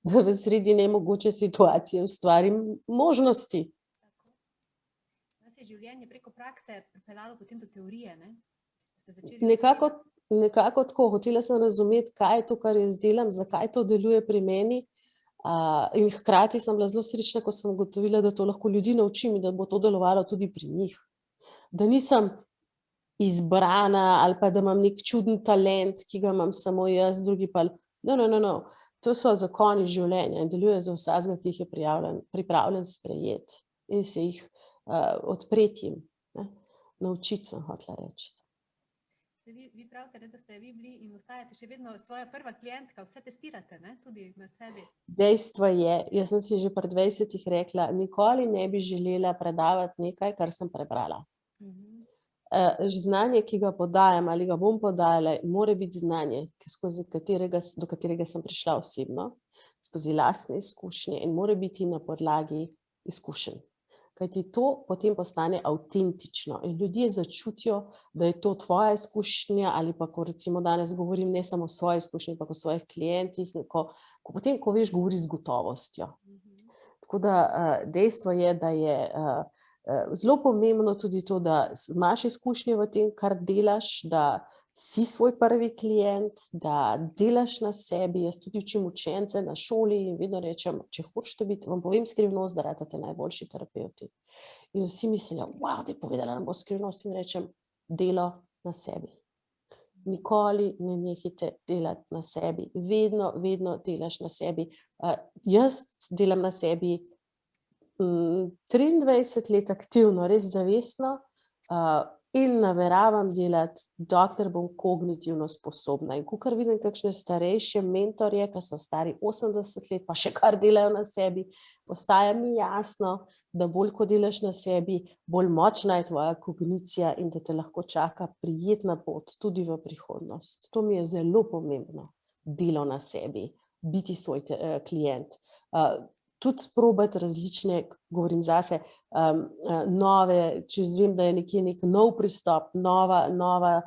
da v sredi nemogoče situacije ustvarim možnosti. Vas je življenje preko prakse pripeljalo potem do teorije, ne? Nekako tako, hotela sem razumeti, kaj je to, kar jaz delam, zakaj to deluje pri meni, in hkrati sem bila zelo srečna, ko sem ugotovila, da to lahko ljudi naučim in da bo to delovalo tudi pri njih. Da nisem izbrana ali pa da imam nek čuden talent, ki ga imam samo jaz, drugi pa... No. To so zakoni življenja in deluje za vsakega, ki jih je pripravljen sprejeti in se jih odpreti jim. Naučiti sem hotela reči. Vi pravite, da ste vi bili in ostajate še vedno svoja prva klientka, vse testirate, ne? Tudi na sebi. Dejstvo je, jaz sem si že pri 20 rekla, nikoli ne bi želela predavati nekaj, kar sem prebrala. Znanje, ki ga podajam ali ga bom podajala, mora biti znanje, do katerega sem prišla osebno, skozi lastne izkušnje in mora biti na podlagi izkušenj. Kajti to potem postane avtentično in ljudje začutijo, da je to tvoja izkušnja ali pa, ko recimo danes govorim ne samo o svoji izkušnji, ampak o svojih klientih, potem, ko veš, govori z gotovostjo. Tako da dejstvo je, da je zelo pomembno tudi to, da imaš izkušnje v tem, kar delaš, da si svoj prvi klient, da delaš na sebi. Jaz tudi učim učence na šoli in vedno rečem, če hočete biti, vam povem skrivnost, da ratate najboljši terapevti. In vsi mislijo, wow, da je povedala nam bo skrivnost, in rečem, delo na sebi. Nikoli ne nehajte delati na sebi. Vedno delaš na sebi. Jaz delam na sebi 23 let aktivno, res zavestno, in nameravam delati, dokler bom kognitivno sposobna. In kakor vidim kakšne starejše mentorje, ki so stari 80 let, pa še kar delajo na sebi, postaja mi jasno, da bolj ko delaš na sebi, bolj močna je tvoja kognicija in da te lahko čaka prijetna pot tudi v prihodnost. To mi je zelo pomembno, delo na sebi, biti svoj klient. Tudi sprobati različne, govorim zase, nove, če zvem, da je nekje nek nov pristop, nova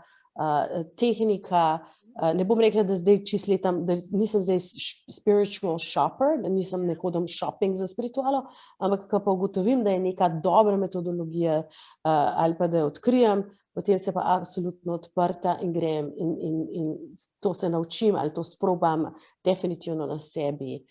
tehnika, Ne bom rekla, da zdaj čisto letam, da nisem zdaj spiritual shopper, da nisem nekodom shopping za spiritualo, ampak ko pa ugotovim, da je neka dobra metodologija ali pa da jo odkrijem, potem se pa absolutno odprta in grem in to se naučim ali to sprobam definitivno na sebi.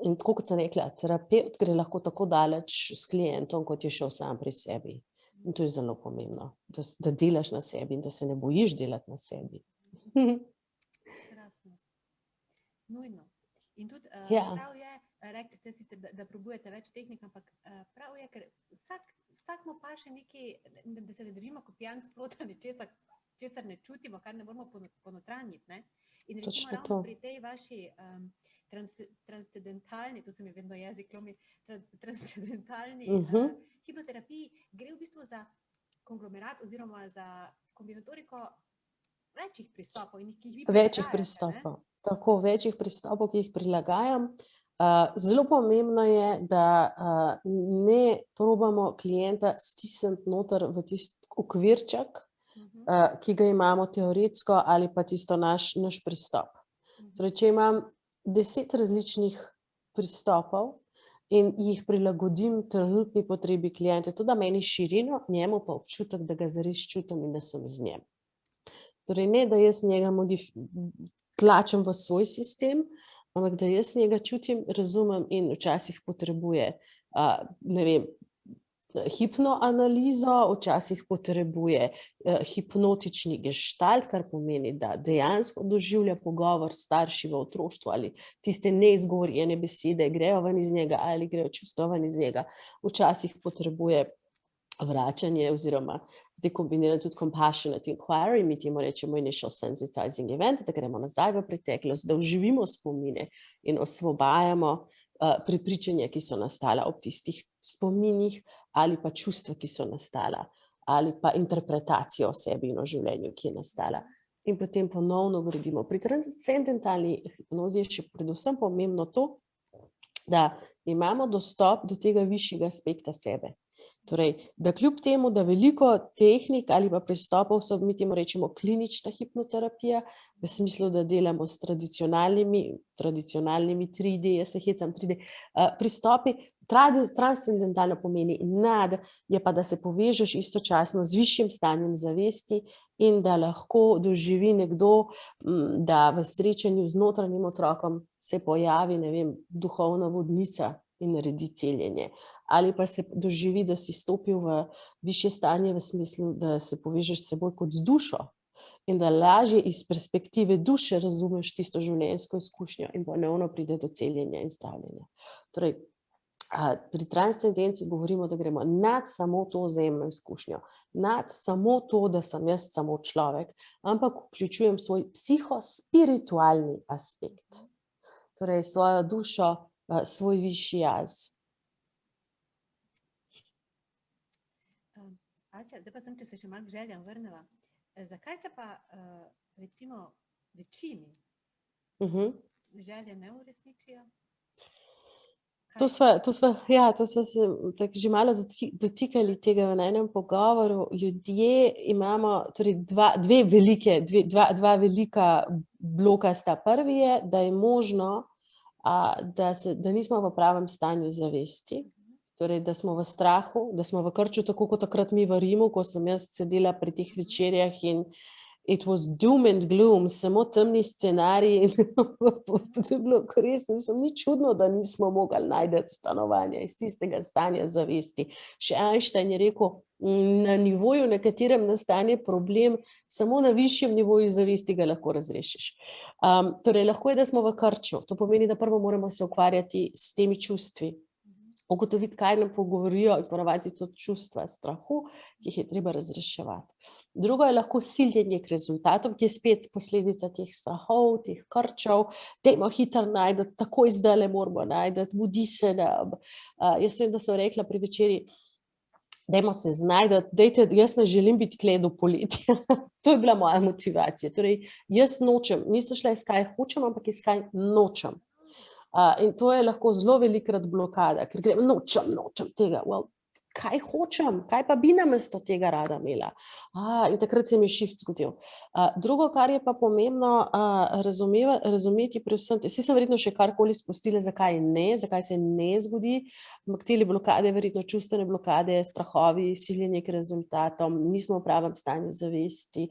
In tako kot sem rekla, terapeut gre lahko tako daleč s klientom, kot je šel sam pri sebi. In to je zelo pomembno, da delaš na sebi in da se ne bojiš delati na sebi. Krasno. Nujno. In tudi Ja. prav je, rekli ste sicer, da probujete več tehnik, ampak prav je, ker vsak mu paše nekaj, da se ne držimo kot pijan sprota nečesa, česar ne čutimo, kar ne moramo ponotranjiti, ne? In recimo Točno ravno to. pri tej vaši transcendentalni, to se mi vedno jezik lomi, transcendentalni hipnoterapiji gre v bistvu za konglomerat oziroma za kombinatoriko večjih pristopov in ki jih vi Večjih prilagajate, ne? pristopov. Tako, večjih pristopov, ki jih prilagajam. Zelo pomembno je, da ne probamo klienta stisniti noter v tisti okvirček, ki ga imamo teoretsko ali pa tisto naš pristop. Torej, če imam 10 različnih pristopov in jih prilagodim trenutni potrebi klienta, to da meni širino, njemu pa občutek, da ga zares čutim in da sem z njim. Torej, ne, da jaz njega tlačem v svoj sistem, ampak da jaz njega čutim, razumem in včasih potrebuje, ne vem, hipnoanalizo, včasih potrebuje hipnotični gestalt, kar pomeni, da dejansko doživlja pogovor s starši v otroštvu ali tiste neizgovorjene besede grejo ven iz njega ali grejo čustva ven iz njega. Včasih potrebuje vračanje oziroma zdaj kombiniram tudi compassionate inquiry, mi temu rečemo initial sensitizing event, da gremo nazaj v preteklost, da oživimo spomine in osvobajamo prepričanja, ki so nastala ob tistih spominih ali pa čustva, ki so nastala, ali pa interpretacijo o sebi in o življenju, ki je nastala. In potem ponovno gradimo. Pri transcendentalni hipnozi je še predvsem pomembno to, da imamo dostop do tega višjega aspekta sebe. Torej, da kljub temu, da veliko tehnik ali pa pristopov so, mi temu rečemo klinična hipnoterapija, v smislu, da delamo s tradicionalnimi 3D, jaz se hecam 3D, pristopi, transcendentalno pomeni nad, je pa, da se povežeš istočasno z višjim stanjem zavesti in da lahko doživi nekdo, da v srečanju z notranjim otrokom se pojavi, ne vem, duhovna vodnica in naredi celjenje. Ali pa se doživi, da si stopil v višje stanje v smislu, da se povežeš s seboj kot z dušo in da lažje iz perspektive duše razumeš tisto življenjsko izkušnjo in ponovno pride do celjenja in zdravljenja. Torej, pri transcendenci govorimo, da gremo nad samo to vzajemno izkušnjo, nad samo to, da sem jaz samo človek, ampak vključujem svoj psihospiritualni aspekt. Torej, svojo dušo, svoj višji jaz. Asja, zdaj pa sem, če se še malo k željam vrneva. Zakaj se pa recimo večini želje ne uresničijo? To sva se tako že malo dotikali tega v enem pogovoru. Ljudje imamo torej dva velika bloka sta. Prvi je, da je možno, da nismo v pravem stanju zavesti, torej da smo v strahu, da smo v krču, tako kot takrat mi v Rimu, ko sem jaz sedela pri teh večerjah in it was doom and gloom, samo temni scenariji. To je bilo res, ni čudno, da nismo mogli najti stanovanja iz tistega stanja zavesti. Še Einstein je rekel, na nivoju, na katerem nastane problem, samo na višjem nivoju zavesti ga lahko razrešiš. Torej, lahko je, da smo v krču. To pomeni, da prvo moramo se ukvarjati s temi čustvi. Ugotoviti, kaj nam pogovorijo in ponavadi so čustva strahu, ki jih je treba razreševati. Drugo je lahko siljenje k rezultatom, ki je spet posledica teh strahov, teh krčev, dajmo hitro najti, takoj zdajle moramo najti, budi se nam. Jaz vem, da sem rekla pri večeri, dajmo se znajti, jaz ne želim biti tule do poletja. To je bila moja motivacija. Torej, jaz nočem, nisem šla iskaj hočem, ampak iskaj nočem. In to je lahko zelo velikrat blokada, ker grem, nočem tega. Well, kaj hočem, kaj pa bi namesto tega rada imela. In takrat se mi je shift zgodil. Drugo, kar je pa pomembno razumeti pri vsem, saj sem verjetno še karkoli spustila, zakaj se ne zgodi, ampak te blokade, verjetno čustvene blokade, strahovi, siljenje k rezultatom, nismo v pravem stanju zavesti,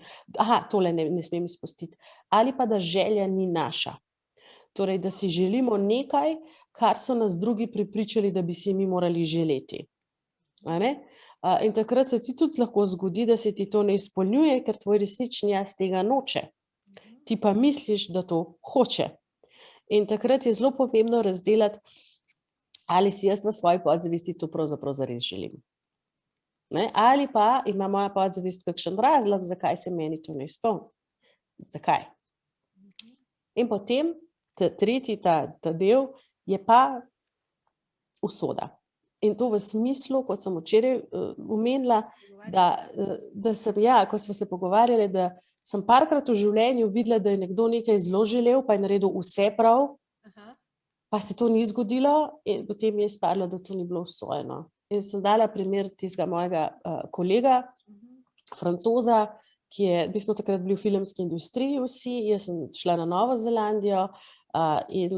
tole ne smem izpustiti, ali pa da želja ni naša. Torej, da si želimo nekaj, kar so nas drugi prepričali, da bi si mi morali želeti. In takrat se ti tudi lahko zgodi, da se ti to ne izpolnjuje, ker tvoj resnični jaz tega noče. Ti pa misliš, da to hoče. In takrat je zelo pomembno razdelati, ali si jaz v svoji podzavesti to pravzaprav zares želim. Ali pa ima moja podzavest kakšen razlog, zakaj se meni to ne izpolni. Zakaj? In potem tretji ta del je pa usoda. In to v smislu, kot sem včeraj omenila, da sem, ko smo se pogovarjali, da sem parkrat v življenju videla, da je nekdo nekaj zelo želel, pa je naredil vse prav, pa se to ni zgodilo in potem je izpadlo, da to ni bilo usojeno. In sem dala primer tistega mojega kolega, Francoza, mi smo takrat bili v filmski industriji vsi, jaz sem šla na Novo Zelandijo, in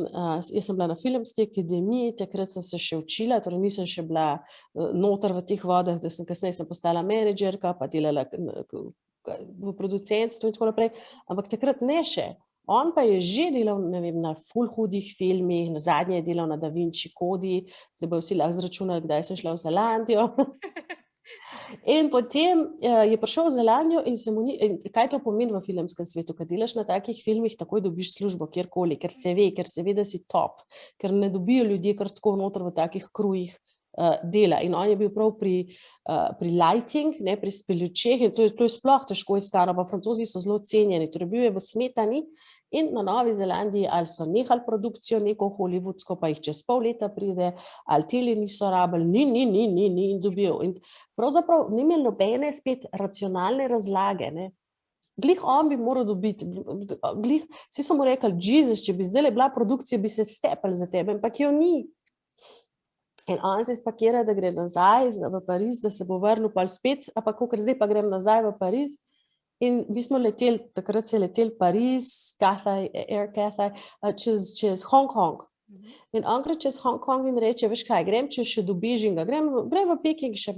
jaz sem bila na filmski akademiji, takrat sem se še učila, torej nisem še bila noter v teh vodah, da sem kasneje postala menedžerka, pa delala v producentstvu in tako naprej, ampak takrat ne še. On pa je že delal, ne vem, na ful hudih filmih, nazadnje je delal na Da Vinci Kodi, zdaj bojo vsi lahko zračunali, kdaj sem šla v Zelandijo. In potem je prišel v Zelandijo in kaj to pomeni v filmskem svetu, kad delaš na takih filmih, takoj dobiš službo, kjerkoli, ker se ve, da si top, ker ne dobijo ljudje kar tako noter v takih krujih dela. In on je bil prav pri lighting, pri spelučeh in to je sploh težko iskano, pa Francozi so zelo cenjeni, torej bil je v Smetani in na Novi Zelandiji ali so nehali produkcijo neko hollywoodsko, pa jih čez pol leta pride, ali teli niso rabili, ni in dobil. In pravzaprav ni imel nobene spet racionalne razlage, Glih on bi moral dobiti, vsi so mu rekli, Jezus, če bi zdaj bila produkcija, bi se stepali za tebe, ampak jo ni. In on se spakira, da gre nazaj v Pariz, da se bo vrnil pa spet, ampak kakor zdaj pa grem nazaj v Pariz. In mi smo leteli, takrat se je letel Pariz, Air Cathay, čez Hong Kong. In on gre čez Hong Kong in reče, veš kaj, grem če še do Beijinga, grem v Peking še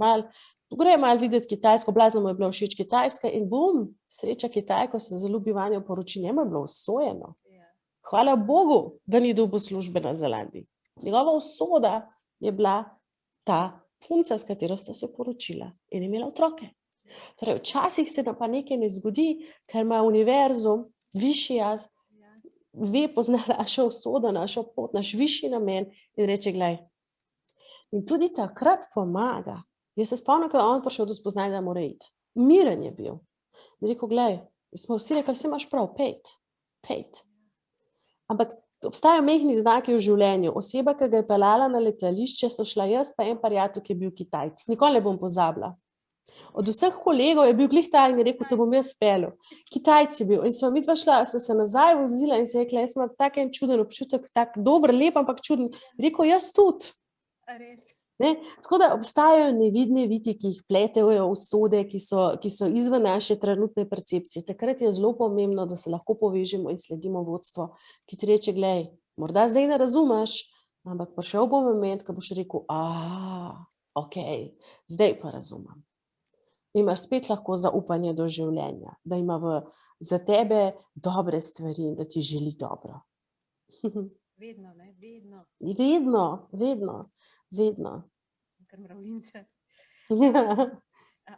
grem malo videti Kitajsko, blazno mu je bilo všeč Kitajska in bum, sreča Kitajko, se zaljubi vanjo, poroči, njemu je bilo usojeno. Hvala Bogu, da ni dobil službe na Zelandiji. Njegova usoda je bila ta punca, s katero sta se poročila in imela otroke. Torej, včasih se nam pa nekaj ne zgodi, ker ima univerzum, višji jaz, pozna našo usodo, našo pot, naš višji namen in reče, glej. In tudi takrat pomaga. Jaz se spomnim, ko je on prišel do spoznanja, da mora iti. Miren je bil. In rekel, glej, smo vsi rekli, se imaš prav, pejt. Ampak obstajajo majhni znaki v življenju. Oseba, ki ga je peljala na letališče, so šla jaz, pa en prijatelj, ki je bil Kitajec. Nikoli ne bom pozabila. Od vseh kolegov je bil glih ta in je rekel, te bom jaz peljal. Kitajec je bil. In smo midva šla, so se nazaj vozila in se rekla, jaz imam tak en čuden občutek, tak dober, lep, ampak čuden. Rekel, jaz tudi. Res. Tako da obstajajo nevidne viti, ki jih pletejo usode, ki so izven naše trenutne percepcije. Takrat je zelo pomembno, da se lahko povežemo in sledimo vodstvo, ki ti reče, glej, morda zdaj ne razumeš, ampak prišel bo moment, ko boš rekel, ok, zdaj pa razumem. Imaš spet lahko zaupanje do življenja, da ima za tebe dobre stvari in da ti želi dobro. Vedno, vedno. Vedno. Kar mravljince.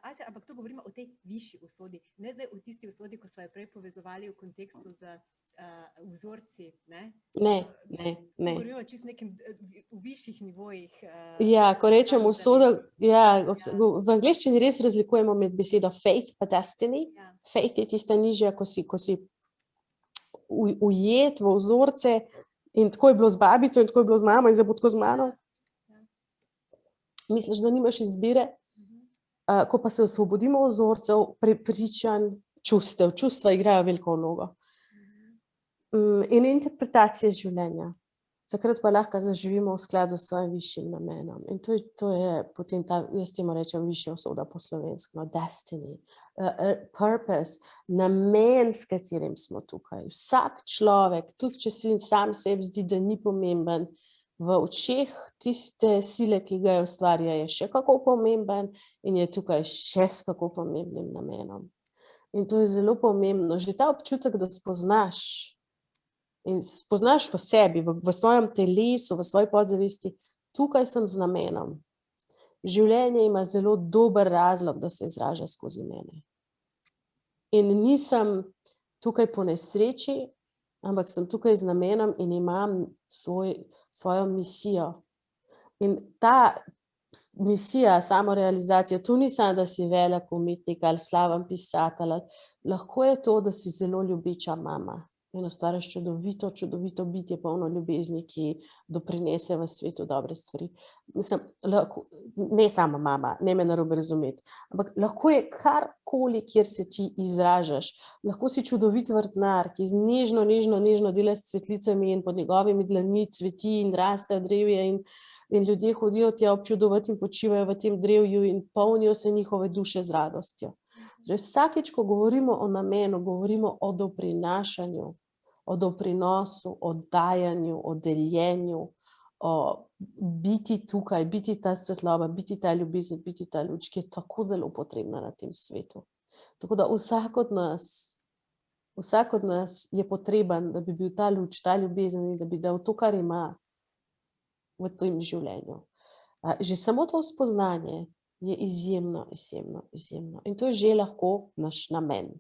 Asja, ampak tu govorimo o tej višji usodi. Ne zdaj o tisti usodi, ko smo jo prej povezovali v kontekstu z vzorci. Ne. Govorimo čisto nekim v višjih nivojih. Ko rečem usodo, v angleščini res razlikujemo med besedo faith pa destiny. Faith je tista nižja, ko si ujet v vzorce in tako je bilo z babico in tako je bilo z mamo in zdaj bo tako z mano. Misliš, da nimaš izbire? Ko pa se osvobodimo vzorcev, prepričanj, čustev. Čustva igrajo veliko vlogo. In interpretacije življenja. takrat pa lahko zaživimo v skladu s svojim višjim namenom. In to je potem jaz temu rečem višja usoda po slovensko, no, destiny, purpose, namen, s katerim smo tukaj. Vsak človek, tudi če si sam sebi zdi, da ni pomemben, v očeh tiste sile, ki ga je ustvarja, je še kako pomemben in je tukaj še s kako pomembnim namenom. In to je zelo pomembno. Že ta občutek, da spoznaš in spoznaš v sebi, v svojem telesu, v svoji podzavesti, tukaj sem z namenom. Življenje ima zelo dober razlog, da se izraža skozi mene. In nisem tukaj po nesreči, ampak sem tukaj z namenom in imam svojo misijo. In ta misija, samorealizacija, to ni samo, da si velik umetnik ali slaven pisatelj, lahko je to, da si zelo ljubeča mama in ustvariš čudovito bitje, polno ljubezni, ki doprinese v svetu dobre stvari. Mislim, ne sama mama, ne me narobe razumeti, ampak lahko je karkoli, kjer se ti izražaš. Lahko si čudovit vrtnar, ki nežno dela s cvetlicami in pod njegovimi dlanmi cveti in rastejo drevje in ljudje hodijo tja občudovati in počivajo v tem drevju in polnijo se njihove duše z radostjo. Torej, vsakič, ko govorimo o namenu, govorimo o doprinašanju, o doprinosu, o dajanju, o deljenju, o biti tukaj, biti ta svetloba, biti ta ljubezen, biti ta luč, ki je tako zelo potrebna na tem svetu. Tako da vsak od nas je potreben, da bi bil ta luč, ta ljubezen in da bi dal to, kar ima v tem življenju. Že samo to spoznanje je izjemno. In to je že lahko naš namen.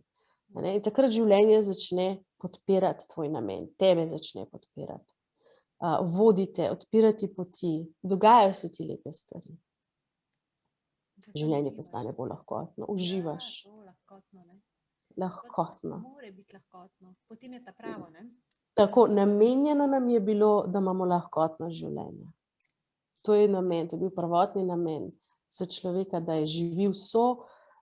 In takrat življenje začne podpirati tvoj namen, tebe začne podpirati, vodite, odpirati poti, dogajajo se ti lepe stvari. Življenje postane bolj lahkotno, uživaš. Lahkotno. Mora biti lahkotno, potem je ta pravo, ne? Tako, namenjeno nam je bilo, da imamo lahkotno življenje. To je namen, to je bil prvotni namen za človeka, da je živel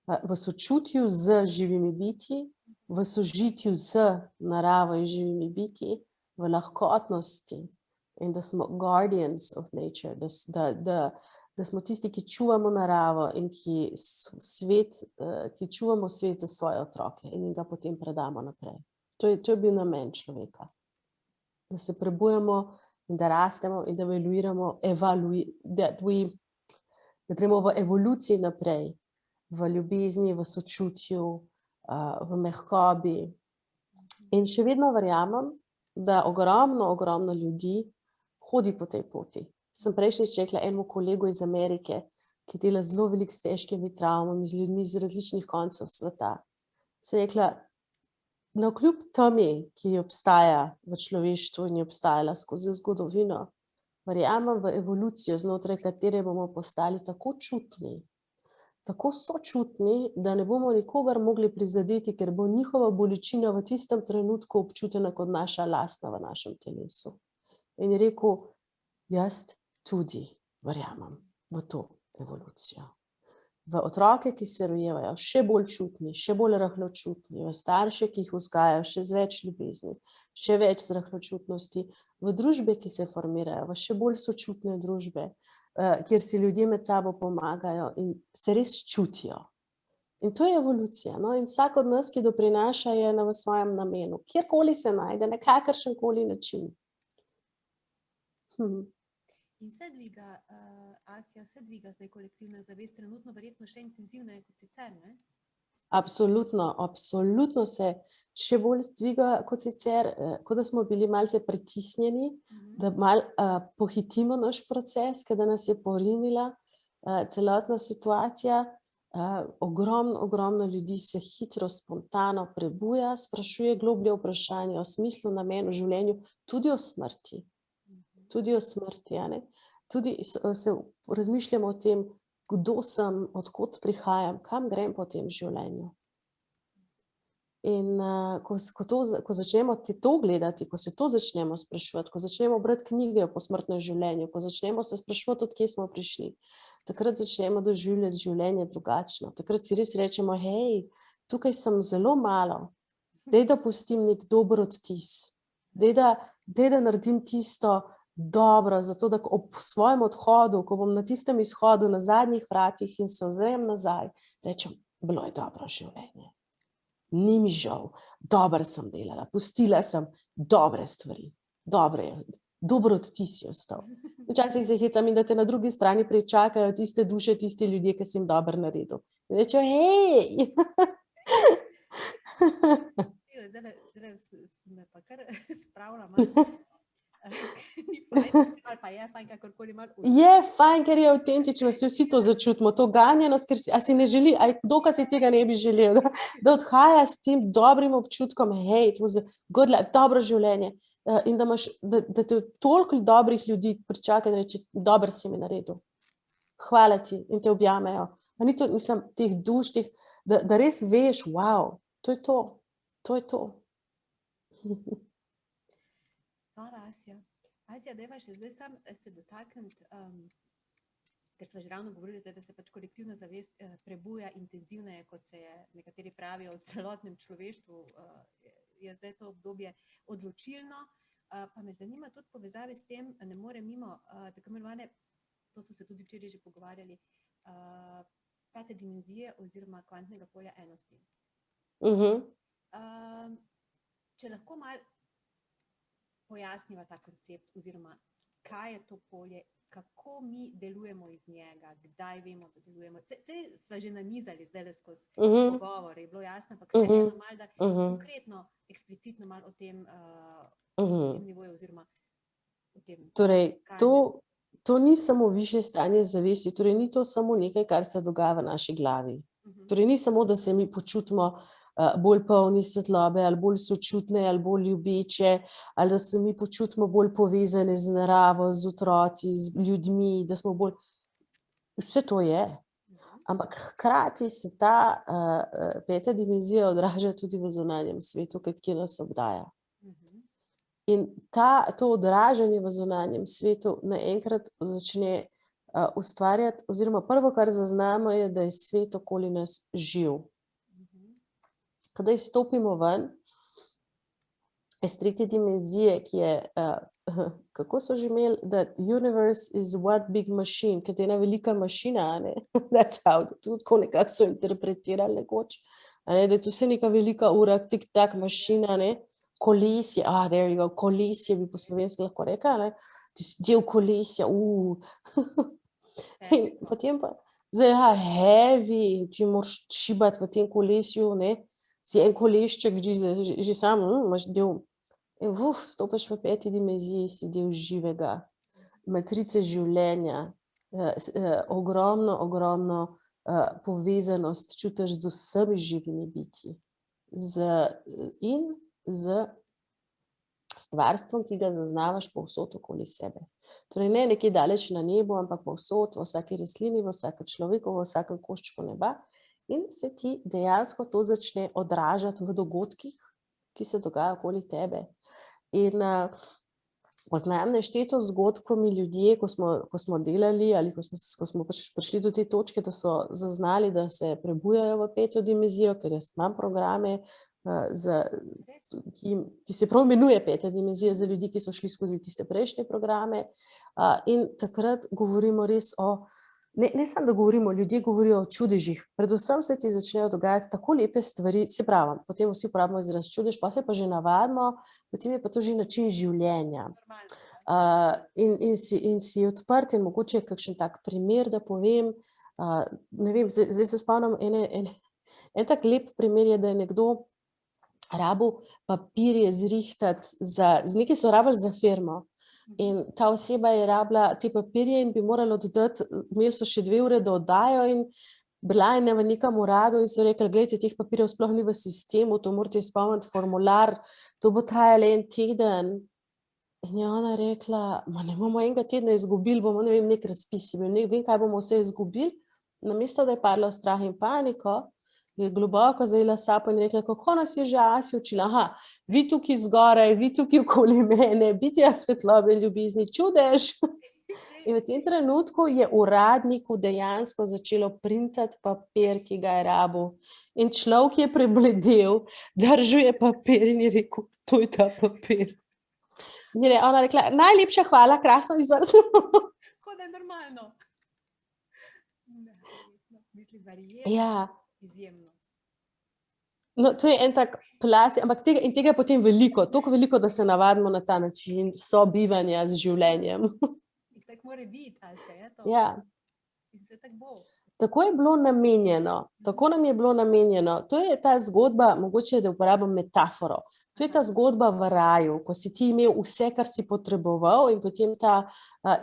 v sočutju z živimi bitji, v sožitju z naravo in živimi bitji, v lahkotnosti in da smo guardians of nature, da smo tisti, ki čuvamo naravo in ki čuvamo svet za svoje otroke in ga potem predamo naprej. To je bil namen človeka. Da se prebujamo in da rastemo in da evaluiramo, da gremo v evoluciji naprej, v ljubezni, v sočutju, v mehkobi. In še vedno verjamem, da ogromno ljudi hodi po tej poti. Sem prejšnjič rekla enemu kolegu iz Amerike, ki dela zelo veliko s težkimi travmami, z ljudmi iz različnih koncev sveta. Sem rekla, navkljub temi, ki obstaja v človeštvu in je obstajala skozi zgodovino, verjamem v evolucijo, znotraj katere bomo postali tako čutni, tako sočutni, da ne bomo nikogar mogli prizadeti, ker bo njihova bolečina v tistem trenutku občutena kot naša lastna v našem telesu. In je rekel, jaz tudi verjamem v to evolucijo. V otroke, ki se rojevajo, še bolj čutni, še bolj rahločutni, v starše, ki jih vzgajajo še z več ljubezni, še več rahločutnosti, v družbe, ki se formirajo, v še bolj sočutne družbe, kjer si ljudje med sabo pomagajo in se res čutijo. In to je evolucija. No? In vsak od nas, ki doprinaša, je v svojem namenu. Kjerkoli se najde, na kakršenkoli način. In se dviga, Asja, se dviga zdaj kolektivna zavest, trenutno verjetno še intenzivneje kot sicer, ne? Absolutno se še bolj dviga kot sicer, kot da smo bili malce pritisnjeni, da malo pohitimo naš proces, da nas je porinila celotna situacija. Ogromno ljudi se hitro, spontano prebuja, sprašuje globlje vprašanje o smislu, namenu, življenju, tudi o smrti. Tudi o smrti, ne? Tudi se razmišljamo o tem, kdo sem, odkot prihajam, kam grem po tem življenju. In ko začnemo to gledati, ko se to začnemo spraševati, ko začnemo brati knjige o posmrtnem življenju, ko začnemo se spraševati, od kje smo prišli, takrat začnemo doživljati življenje drugačno. Takrat si res rečemo, hej, tukaj sem zelo malo, daj da pustim nek dober odtis, daj da naredim tisto, dobro, zato da ob svojem odhodu, ko bom na tistem izhodu na zadnjih vratih in se ozrem nazaj, rečem, bilo je dobro življenje. Ni mi žal, dobro sem delala, pustila sem dobre stvari, dober odtis je ostal. Včasih se hecam in da te na drugi strani pričakajo tiste duše, tisti ljudje, ki si jim dobro naredil. In rečejo, hej! Zdaj si me pa kar spravila malo. Ni fajn, pa je fajn, kakorkoli malo. Je fajn, ker je avtentično, vsi to začutimo, to ganjenost, ker a si ne želi, kdo ka si tega ne bi želel, da odhaja s tem dobrim občutkom, hej, it was a good life, dobro življenje, in da te toliko dobrih ljudi pričaka in reče, dobro si mi naredil, hvala ti, in te objamejo. A ni to, mislim, teh duš, da res veš, wow, to je to. Hvala, Asja. Asja, dajva še zdaj sam se dotakniti, ker smo že ravno govorili, da se pač kolektivna zavest prebuja intenzivneje, kot se je nekateri pravijo v celotnem človeštvu, je zdaj to obdobje odločilno, pa me zanima tudi povezave s tem, ne more mimo tako imenovane, to smo se tudi včeraj že pogovarjali, pete dimenzije oziroma kvantnega polja enosti. Če lahko malo pojasniva ta koncept oziroma kaj je to polje, kako mi delujemo iz njega, kdaj vemo, da delujemo. Saj sva že nanizali zdaj skozi pogovor, je bilo jasno, ampak vseeno malo, da konkretno, eksplicitno malo o tem nivoju oziroma o tem. Torej, to ni samo višje stanje zavesti, torej ni to samo nekaj, kar se dogaja v naši glavi. Torej ni samo, da se mi počutimo bolj polni svetlobe, ali bolj sočutne, ali bolj ljubeče, ali da se mi počutimo bolj povezane z naravo, z otroci, z ljudmi, da smo bolj... Vse to je. Ampak hkrati se ta peta dimenzija odraža tudi v zunanjem svetu, ki nas obdaja. In to odražanje v zunanjem svetu naenkrat začne ustvarjati, oziroma prvo, kar zaznamo, je, da je svet okoli nas živ. Kadaj stopimo ven iz tretje dimenzije, ki je, kako so že imeli, that universe is one big machine, ker je ena velika mašina, ne? That's how, tudi tako nekako so interpretirali nekoč, da je to vse neka velika ura, tik-tak mašina, ne? Kolesje, there you go, kolesje bi po slovensko lahko rekla, ne? Del kolesja, In potem pa, zdaj, heavy, ti moraš šibati v tem kolesju, ne? Si en kolešček, že sam, imaš del, in stopiš v peti dimenziji, si del živega, matrice življenja, ogromno povezanost čutiš z vsemi živimi bitji in z stvarstvom, ki ga zaznavaš povsod okoli sebe. Torej ne nekje daleč na nebu, ampak povsod, v vsaki rastlini, v vsakem človeku, v vsakem koščku neba. In se ti dejansko to začne odražati v dogodkih, ki se dogajajo okoli tebe. In poznam nešteto zgodb, ko mi ljudje, ko smo delali ali ko smo prišli do te točke, da so zaznali, da se prebujajo v peto dimenzijo, ker jaz imam programe, ki se prav imenuje peta dimenzija za ljudi, ki so šli skozi tiste prejšnje programe. In takrat govorimo res o, ne samo da govorimo, ljudje govorijo o čudežih, predvsem se ti začnejo dogajati tako lepe stvari, se pravi, potem vsi uporabimo izraz čudež, pa se pa že navadimo, potem je pa to že način življenja. In si odprt in mogoče kakšen tak primer, da povem, ne vem, zdaj se spomnim, en tak lep primer je, da je nekdo rabil papirje zrihtati, nekaj so rabili za firmo. In ta oseba je rabila te papirje in bi morali oddati, imeli so še 2 ure, da oddajo in bila je v nekem uradu in so rekli, gledajte, teh papirjev sploh ni v sistemu, to morate izpolniti formular, to bo trajalo 1 teden. In je ona rekla, ne bomo enega tedna izgubili, bomo, ne vem, nek razpis imeli, ne vem, kaj bomo vse izgubili. Namesto, da je padla v strah in paniko, je globoko zajela sapo in rekla, kako nas je že Asi učila, vi tukaj zgoraj, vi tukaj okoli mene, bitja svetlobe, ljubezni, čudež. In v tem trenutku je uradniku dejansko začelo printati papir, ki ga je rabil. In človek je prebledel, držal je papir in je rekel, to je ta papir. Ni ona rekla, najlepša hvala, krasno izvrstno. Kot da je normalno. Neverjetno. Mislim, verjetno. Ja. Izjemno. No, to je en tak plastik, ampak tega je potem veliko, toliko veliko, da se navadimo na ta način sobivanja z življenjem. In tako mora biti, ali se je to? Ja. In se tako bo. Tako je bilo namenjeno, tako nam je bilo namenjeno. To je ta zgodba, mogoče da uporabim metaforo. To je ta zgodba v raju, ko si ti imel vse, kar si potreboval in potem ta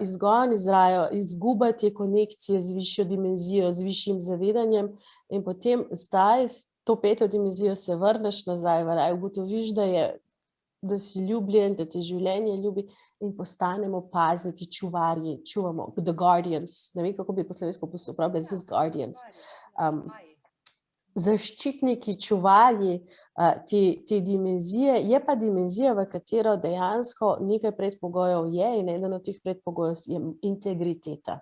izgon iz raju, izguba te konekcije z višjo dimenzijo, z višjim zavedanjem in potem zdaj s to peto dimenzijo se vrneš nazaj v raj, ugotoviš, da si ljubljen, da te življenje ljubi in postanemo pazniki, čuvarji, čuvamo, the guardians, ne vem, kako bi po slovensko uporabljali, these guardians, zaščitniki, čuvarji te dimenzije, je pa dimenzija, v katero dejansko nekaj predpogojev je in eden od teh predpogojev je integriteta.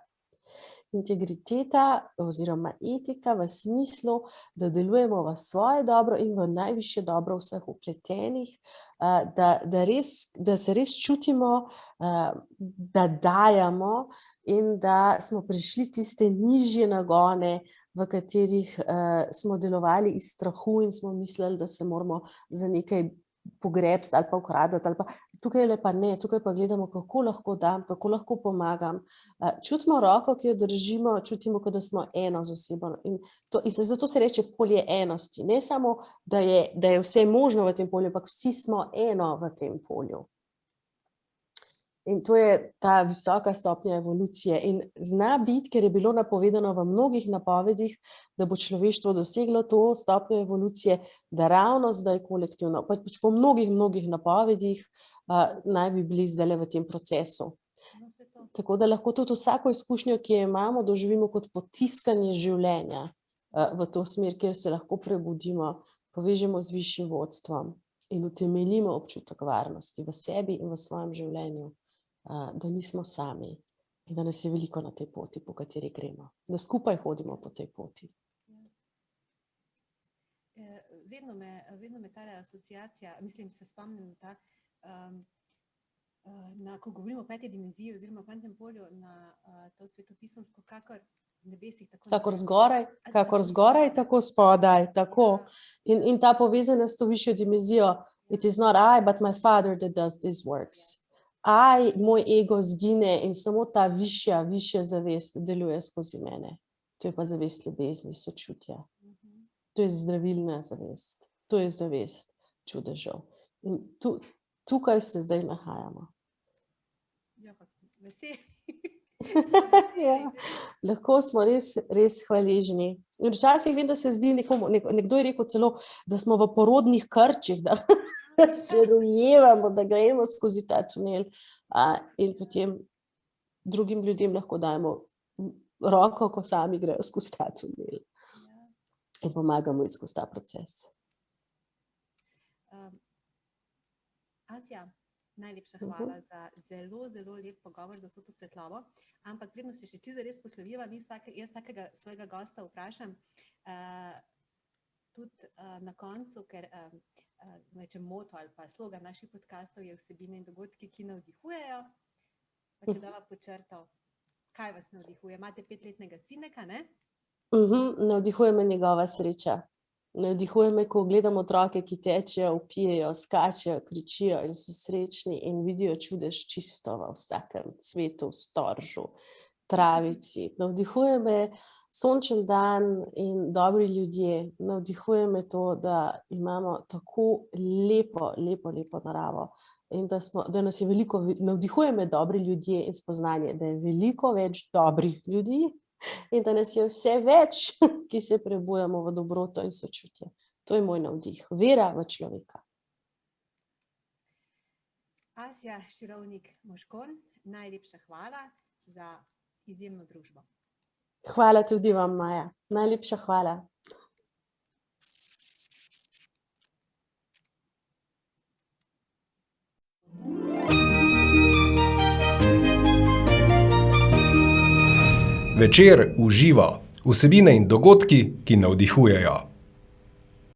Integriteta oziroma etika v smislu, da delujemo v svoje dobro in v najvišje dobro vseh vpletenih, da se res čutimo, da dajemo in da smo prišli tiste nižje nagone, v katerih smo delovali iz strahu in smo mislili, da se moramo za nekaj pogrebsti ali pa ukradati, ali pa tukaj pa ne, tukaj pa gledamo, kako lahko dam, kako lahko pomagam. Čutimo roko, ki jo držimo, čutimo, kot da smo eno z osebo. In zato se reče polje enosti. Ne samo, da je vse možno v tem polju, ampak vsi smo eno v tem polju. In to je ta visoka stopnja evolucije. In zna biti, ker je bilo napovedano v mnogih napovedih, da bo človeštvo doseglo to stopnjo evolucije, da ravno zdaj kolektivno, pač po mnogih napovedih, naj bi bili zdaj v tem procesu. Tako da lahko tudi vsako izkušnjo, ki jo imamo, doživimo kot potiskanje življenja v to smer, kjer se lahko prebudimo, povežemo z višjim vodstvom in utemeljimo občutek varnosti v sebi in v svojem življenju. Da nismo sami in da nas je veliko na tej poti, po kateri gremo. Da skupaj hodimo po tej poti. Vedno me ta asociacija, mislim, se spomnim ko govorimo o peti dimenziji oziroma o kvantnem polju, na to svetopisemsko, kakor v nebesih. Kakor zgoraj, tako spodaj. Tako. In ta povezana s to višjo dimenzijo, it is not I, but my Father that does these works. Moj ego zgine in samo ta višja zavest deluje skozi mene. To je pa zavest ljubezni, sočutja. To je zdravilna zavest. To je zavest čudežev. In tukaj se zdaj nahajamo. Ja, pa veseli. Ja, lahko smo res hvaležni. In včasih vem, da se zdi nekdo je rekel celo, da smo v porodnih krčih, da se rojevamo, da gremo skozi ta tunel in potem drugim ljudem lahko dajemo roko, ko sami grejo skozi ta tunel in pomagamo iti skozi ta proces. Asja, najlepša hvala za zelo, zelo lep pogovor, za vso to svetlobo, ampak vedno se še čisto res posloviva, jaz vsakega svojega gosta vprašam, tudi na koncu, ker moto ali pa slogan naših podcastov je vsebine in dogodki, ki navdihujejo. Pa če dava počrtal, kaj vas navdihuje? Imate 5-letnega sineka, ne? Navdihuje me njegova sreča. Navdihuje me, ko gledam otroke, ki tečejo, vpijejo, skačejo, kričijo in so srečni in vidijo čudež čisto v vsakem cvetu, storžu, travici. Navdihuje me sončen dan in dobri ljudje. Navdihuje me to, da imamo tako lepo naravo in da nas je veliko, navdihuje me dobri ljudje in spoznanje, da je veliko več dobrih ljudi in da nas je vse več, ki se prebujamo v dobroto in sočutje. To je moj navdih. Vera v človeka. Asja Širovnik-Moškon, najlepša hvala za izjemno družbo. Hvala tudi vam, Maja. Najlepša hvala. Večer v živo. Vsebine in dogodki, ki navdihujejo.